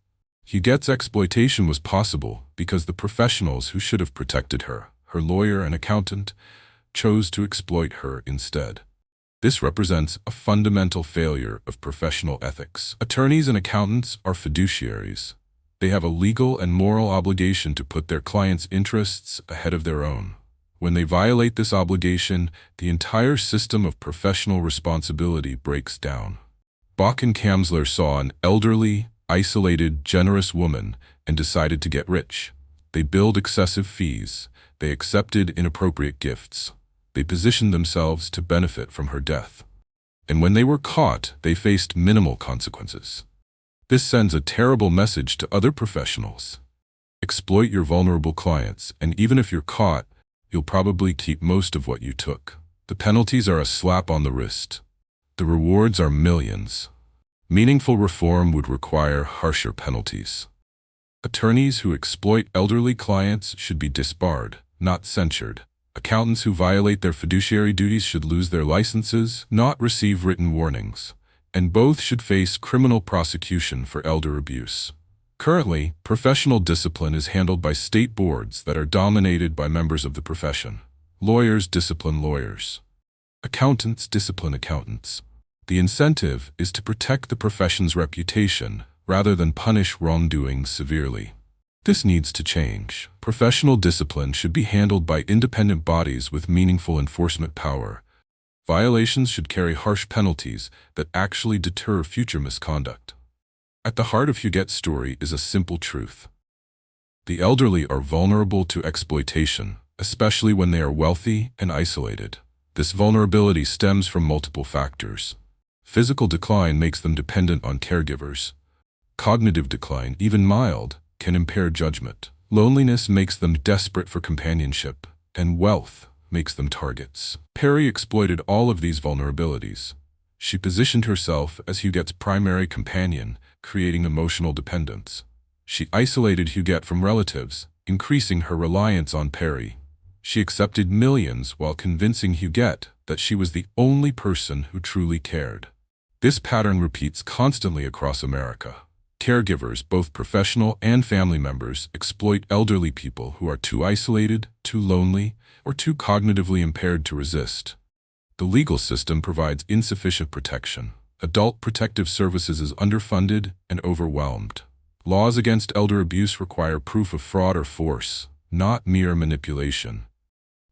Huguette's exploitation was possible because the professionals who should have protected her, her lawyer and accountant, chose to exploit her instead. This represents a fundamental failure of professional ethics. Attorneys and accountants are fiduciaries. They have a legal and moral obligation to put their clients' interests ahead of their own. When they violate this obligation, the entire system of professional responsibility breaks down. Bach and Kamsler saw an elderly, isolated, generous woman and decided to get rich. They billed excessive fees. They accepted inappropriate gifts. They positioned themselves to benefit from her death. And when they were caught, they faced minimal consequences. This sends a terrible message to other professionals. Exploit your vulnerable clients, and even if you're caught, you'll probably keep most of what you took. The penalties are a slap on the wrist. The rewards are millions. Meaningful reform would require harsher penalties. Attorneys who exploit elderly clients should be disbarred, not censured. Accountants who violate their fiduciary duties should lose their licenses, not receive written warnings. And both should face criminal prosecution for elder abuse. Currently, professional discipline is handled by state boards that are dominated by members of the profession. Lawyers discipline lawyers. Accountants discipline accountants. The incentive is to protect the profession's reputation rather than punish wrongdoing severely. This needs to change. Professional discipline should be handled by independent bodies with meaningful enforcement power. Violations should carry harsh penalties that actually deter future misconduct. At the heart of Huguette's story is a simple truth. The elderly are vulnerable to exploitation, especially when they are wealthy and isolated. This vulnerability stems from multiple factors. Physical decline makes them dependent on caregivers. Cognitive decline, even mild, can impair judgment. Loneliness makes them desperate for companionship, and wealth makes them targets. Perry exploited all of these vulnerabilities. She positioned herself as Huguette's primary companion, creating emotional dependence. She isolated Huguette from relatives, increasing her reliance on Perry. She accepted millions while convincing Huguette that she was the only person who truly cared. This pattern repeats constantly across America. Caregivers, both professional and family members, exploit elderly people who are too isolated, too lonely, or too cognitively impaired to resist. The legal system provides insufficient protection. Adult protective services is underfunded and overwhelmed. Laws against elder abuse require proof of fraud or force, not mere manipulation.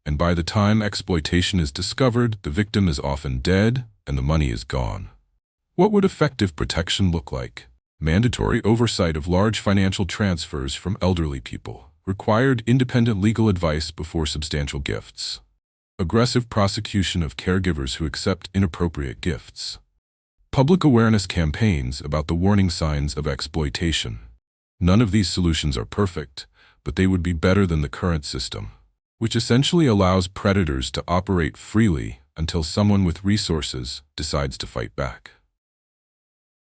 And by the time exploitation is discovered, the victim is often dead and the money is gone. What would effective protection look like? Mandatory oversight of large financial transfers from elderly people. Required independent legal advice before substantial gifts. aggressive prosecution of caregivers who accept inappropriate gifts, public awareness campaigns about the warning signs of exploitation. None of these solutions are perfect, but they would be better than the current system, which essentially allows predators to operate freely until someone with resources decides to fight back.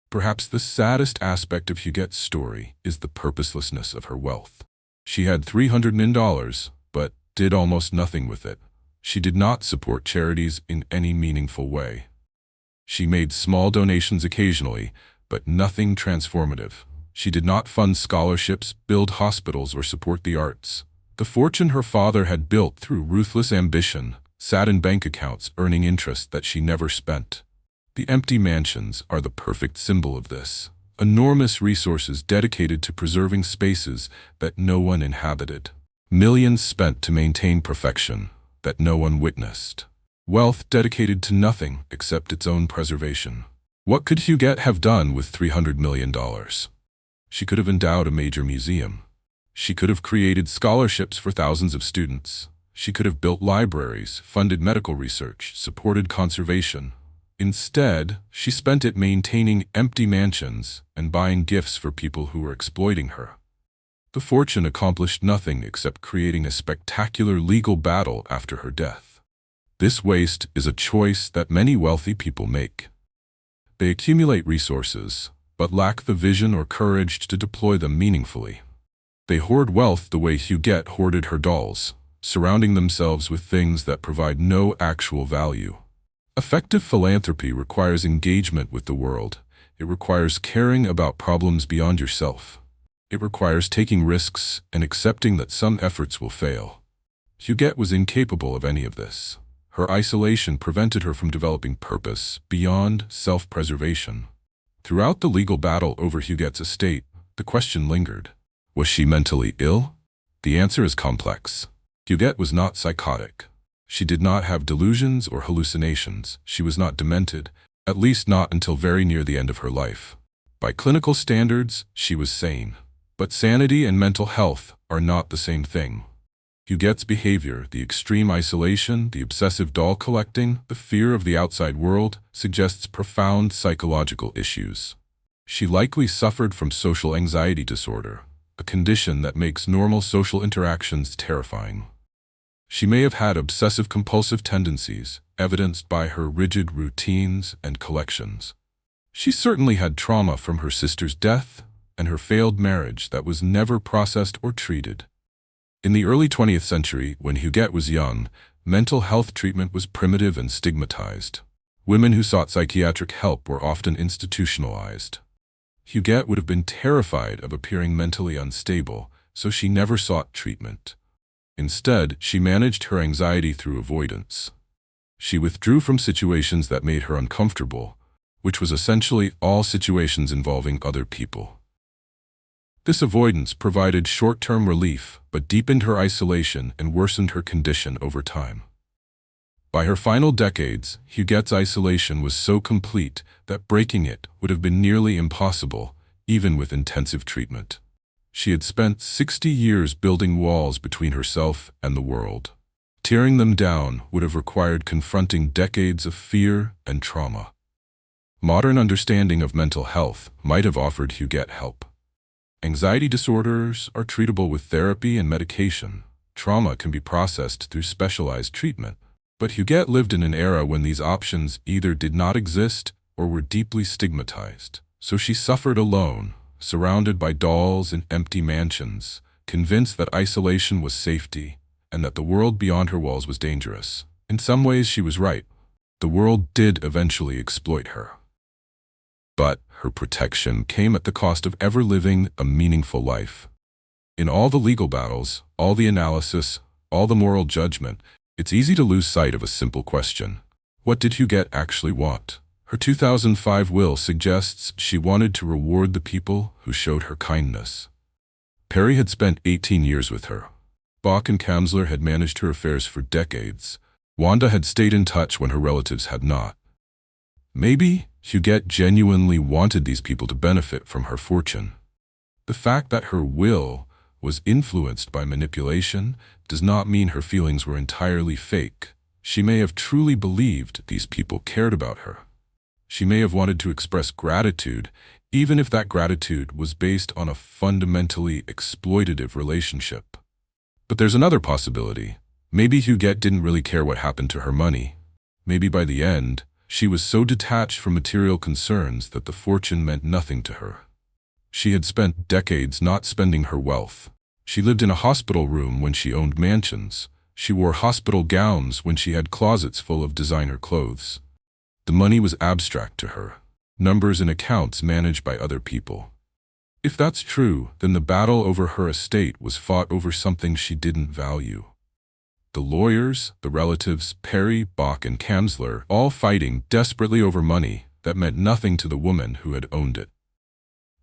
Perhaps the saddest aspect of Huguette's story is the purposelessness of her wealth. She had $300 million, but did almost nothing with it. She did not support charities in any meaningful way. She made small donations occasionally, but nothing transformative. She did not fund scholarships, build hospitals, or support the arts. The fortune her father had built through ruthless ambition sat in bank accounts earning interest that she never spent. The empty mansions are the perfect symbol of this. Enormous resources dedicated to preserving spaces that no one inhabited. Millions spent to maintain perfection that no one witnessed. Wealth dedicated to nothing except its own preservation. What could Huguette have done with $300 million? She could have endowed a major museum. She could have created scholarships for thousands of students. She could have built libraries, funded medical research, supported conservation. Instead, she spent it maintaining empty mansions and buying gifts for people who were exploiting her. The fortune accomplished nothing except creating a spectacular legal battle after her death. This waste is a choice that many wealthy people make. They accumulate resources, but lack the vision or courage to deploy them meaningfully. They hoard wealth the way Huguette hoarded her dolls, surrounding themselves with things that provide no actual value. Effective philanthropy requires engagement with the world. It requires caring about problems beyond yourself. It requires taking risks and accepting that some efforts will fail. Huguette was incapable of any of this. Her isolation prevented her from developing purpose beyond self-preservation. Throughout the legal battle over Huguette's estate, the question lingered. Was she mentally ill? The answer is complex. Huguette was not psychotic. She did not have delusions or hallucinations. She was not demented, at least not until very near the end of her life. By clinical standards, she was sane. But sanity and mental health are not the same thing. Huguette's behavior, the extreme isolation, the obsessive doll collecting, the fear of the outside world, suggests profound psychological issues. She likely suffered from social anxiety disorder, a condition that makes normal social interactions terrifying. She may have had obsessive-compulsive tendencies, evidenced by her rigid routines and collections. She certainly had trauma from her sister's death and her failed marriage that was never processed or treated. In the early 20th century, when Huguette was young, mental health treatment was primitive and stigmatized. Women who sought psychiatric help were often institutionalized. Huguette would have been terrified of appearing mentally unstable, so she never sought treatment. Instead, she managed her anxiety through avoidance. She withdrew from situations that made her uncomfortable, which was essentially all situations involving other people. This avoidance provided short-term relief, but deepened her isolation and worsened her condition over time. By her final decades, Huguette's isolation was so complete that breaking it would have been nearly impossible, even with intensive treatment. She had spent 60 years building walls between herself and the world. Tearing them down would have required confronting decades of fear and trauma. Modern understanding of mental health might have offered Huguette help. Anxiety disorders are treatable with therapy and medication. Trauma can be processed through specialized treatment. But Huguette lived in an era when these options either did not exist or were deeply stigmatized. So she suffered alone, surrounded by dolls and empty mansions, convinced that isolation was safety and that the world beyond her walls was dangerous. In some ways, she was right. The world did eventually exploit her. But her protection came at the cost of ever living a meaningful life. In all the legal battles, all the analysis, all the moral judgment, it's easy to lose sight of a simple question. What did Huguette actually want? Her 2005 will suggests she wanted to reward the people who showed her kindness. Perry had spent 18 years with her. Bach and Kamsler had managed her affairs for decades. Wanda had stayed in touch when her relatives had not. Maybe Huguette genuinely wanted these people to benefit from her fortune. The fact that her will was influenced by manipulation does not mean her feelings were entirely fake. She may have truly believed these people cared about her. She may have wanted to express gratitude, even if that gratitude was based on a fundamentally exploitative relationship. But there's another possibility. Maybe Huguette didn't really care what happened to her money. Maybe by the end, she was so detached from material concerns that the fortune meant nothing to her. She had spent decades not spending her wealth. She lived in a hospital room when she owned mansions. She wore hospital gowns when she had closets full of designer clothes. The money was abstract to her, numbers in accounts managed by other people. If that's true, then the battle over her estate was fought over something she didn't value. The lawyers, the relatives, Perry, Bach, and Kamsler, all fighting desperately over money that meant nothing to the woman who had owned it.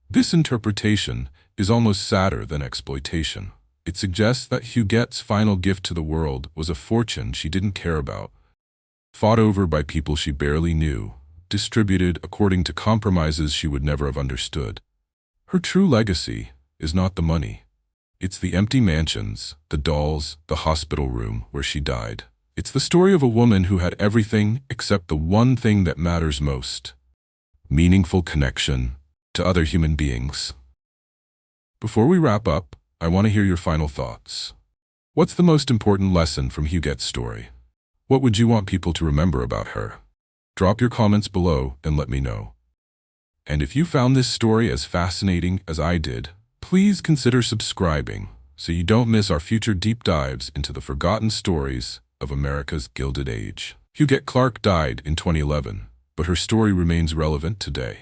This interpretation is almost sadder than exploitation. It suggests that Huguette's final gift to the world was a fortune she didn't care about, fought over by people she barely knew, distributed according to compromises she would never have understood. Her true legacy is not the money. It's the empty mansions, the dolls, the hospital room where she died. It's the story of a woman who had everything except the one thing that matters most: meaningful connection to other human beings. Before we wrap up, I want to hear your final thoughts. What's the most important lesson from Huguette's story? What would you want people to remember about her? Drop your comments below and let me know. And if you found this story as fascinating as I did, please consider subscribing so you don't miss our future deep dives into the forgotten stories of America's Gilded Age. Huguette Clark died in 2011, but her story remains relevant today.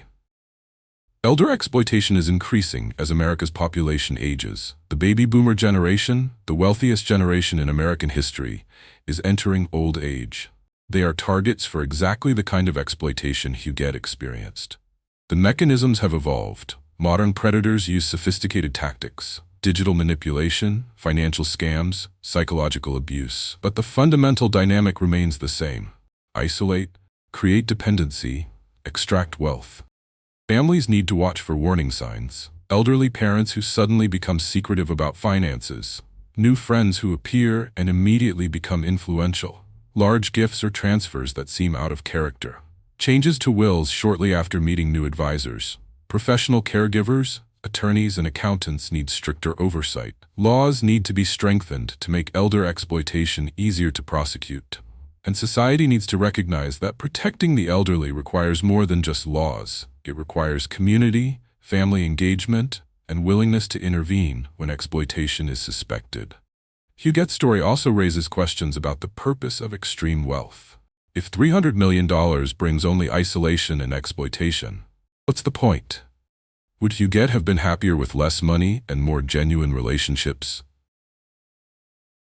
Elder exploitation is increasing as America's population ages. The baby boomer generation, the wealthiest generation in American history, is entering old age. They are targets for exactly the kind of exploitation Huguette experienced. The mechanisms have evolved. Modern predators use sophisticated tactics: digital manipulation, financial scams, psychological abuse. But the fundamental dynamic remains the same: isolate, create dependency, extract wealth. Families need to watch for warning signs: elderly parents who suddenly become secretive about finances, new friends who appear and immediately become influential, large gifts or transfers that seem out of character, changes to wills shortly after meeting new advisors. Professional caregivers, attorneys, and accountants need stricter oversight. Laws need to be strengthened to make elder exploitation easier to prosecute. And society needs to recognize that protecting the elderly requires more than just laws. It requires community, family engagement, and willingness to intervene when exploitation is suspected. Huguette's story also raises questions about the purpose of extreme wealth. If $300 million brings only isolation and exploitation, what's the point? Would Huguette have been happier with less money and more genuine relationships?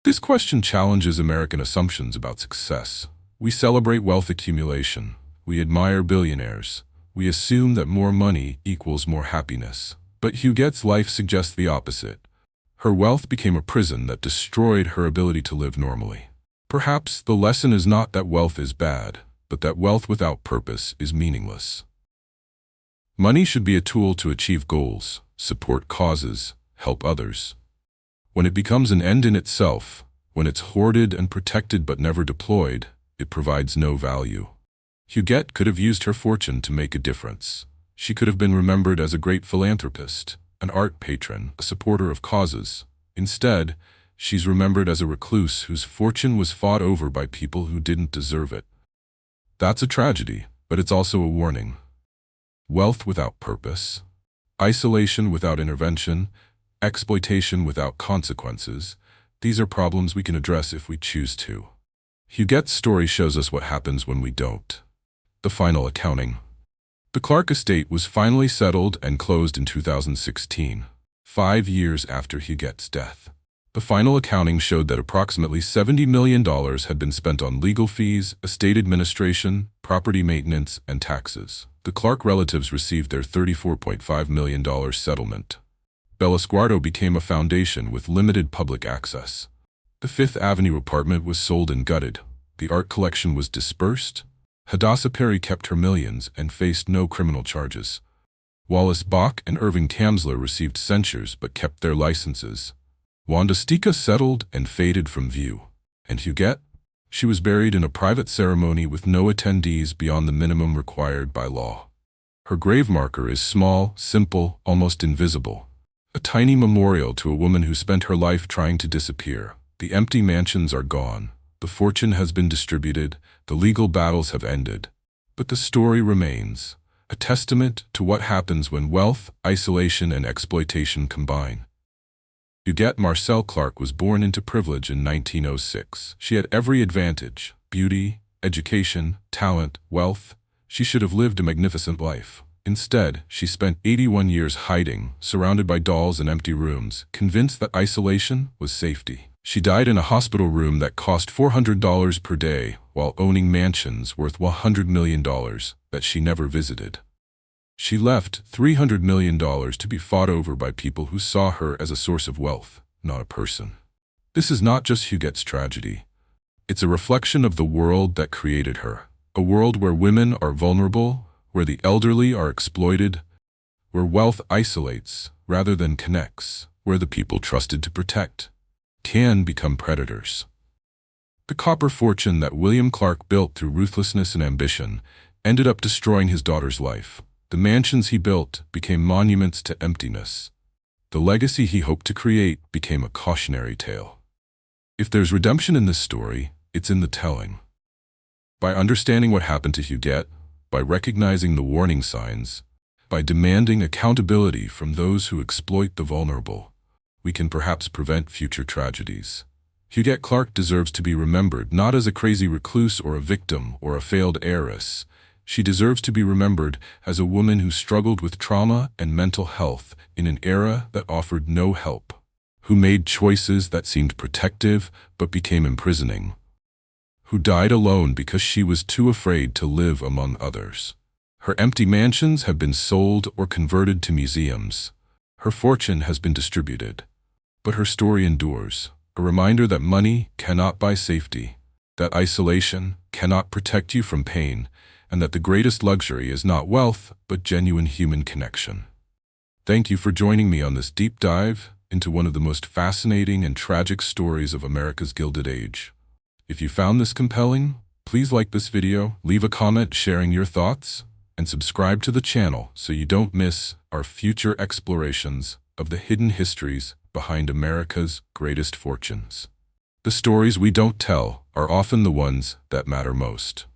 This question challenges American assumptions about success. We celebrate wealth accumulation. We admire billionaires. We assume that more money equals more happiness. But Huguette's life suggests the opposite. Her wealth became a prison that destroyed her ability to live normally. Perhaps the lesson is not that wealth is bad, but that wealth without purpose is meaningless. Money should be a tool to achieve goals, support causes, help others. When it becomes an end in itself, when it's hoarded and protected but never deployed, it provides no value. Huguette could have used her fortune to make a difference. She could have been remembered as a great philanthropist, an art patron, a supporter of causes. Instead, she's remembered as a recluse whose fortune was fought over by people who didn't deserve it. That's a tragedy, but it's also a warning. Wealth without purpose, isolation without intervention, exploitation without consequences, these are problems we can address if we choose to. Huguette's story shows us what happens when we don't. The final accounting. The Clark estate was finally settled and closed in 2016, 5 years after Huguette's death. The final accounting showed that approximately $70 million had been spent on legal fees, estate administration, property maintenance, and taxes. The Clark relatives received their $34.5 million settlement. Bellesguardo became a foundation with limited public access. The Fifth Avenue apartment was sold and gutted. The art collection was dispersed. Hadassah Perry kept her millions and faced no criminal charges. Wallace Bach and Irving Kamsler received censures but kept their licenses. Wanda Stika settled and faded from view. And Huguette? She was buried in a private ceremony with no attendees beyond the minimum required by law. Her grave marker is small, simple, almost invisible. A tiny memorial to a woman who spent her life trying to disappear. The empty mansions are gone. The fortune has been distributed. The legal battles have ended. But the story remains, a testament to what happens when wealth, isolation, and exploitation combine. Huguette Marcelle Clark was born into privilege in 1906. She had every advantage: beauty, education, talent, wealth. She should have lived a magnificent life. Instead, she spent 81 years hiding, surrounded by dolls and empty rooms, convinced that isolation was safety. She died in a hospital room that cost $400 per day, while owning mansions worth $100 million that she never visited. She left $300 million to be fought over by people who saw her as a source of wealth, not a person. This is not just Huguette's tragedy. It's a reflection of the world that created her. A world where women are vulnerable, where the elderly are exploited, where wealth isolates rather than connects, where the people trusted to protect can become predators. The copper fortune that William Clark built through ruthlessness and ambition ended up destroying his daughter's life. The mansions he built became monuments to emptiness. The legacy he hoped to create became a cautionary tale. If there's redemption in this story, it's in the telling. By understanding what happened to Huguette, by recognizing the warning signs, by demanding accountability from those who exploit the vulnerable, we can perhaps prevent future tragedies. Huguette Clark deserves to be remembered not as a crazy recluse or a victim or a failed heiress. She deserves to be remembered as a woman who struggled with trauma and mental health in an era that offered no help, who made choices that seemed protective but became imprisoning, who died alone because she was too afraid to live among others. Her empty mansions have been sold or converted to museums. Her fortune has been distributed. But her story endures, a reminder that money cannot buy safety, that isolation cannot protect you from pain, and that the greatest luxury is not wealth, but genuine human connection. Thank you for joining me on this deep dive into one of the most fascinating and tragic stories of America's Gilded Age. If you found this compelling, please like this video, leave a comment sharing your thoughts, and subscribe to the channel so you don't miss our future explorations of the hidden histories behind America's greatest fortunes. The stories we don't tell are often the ones that matter most.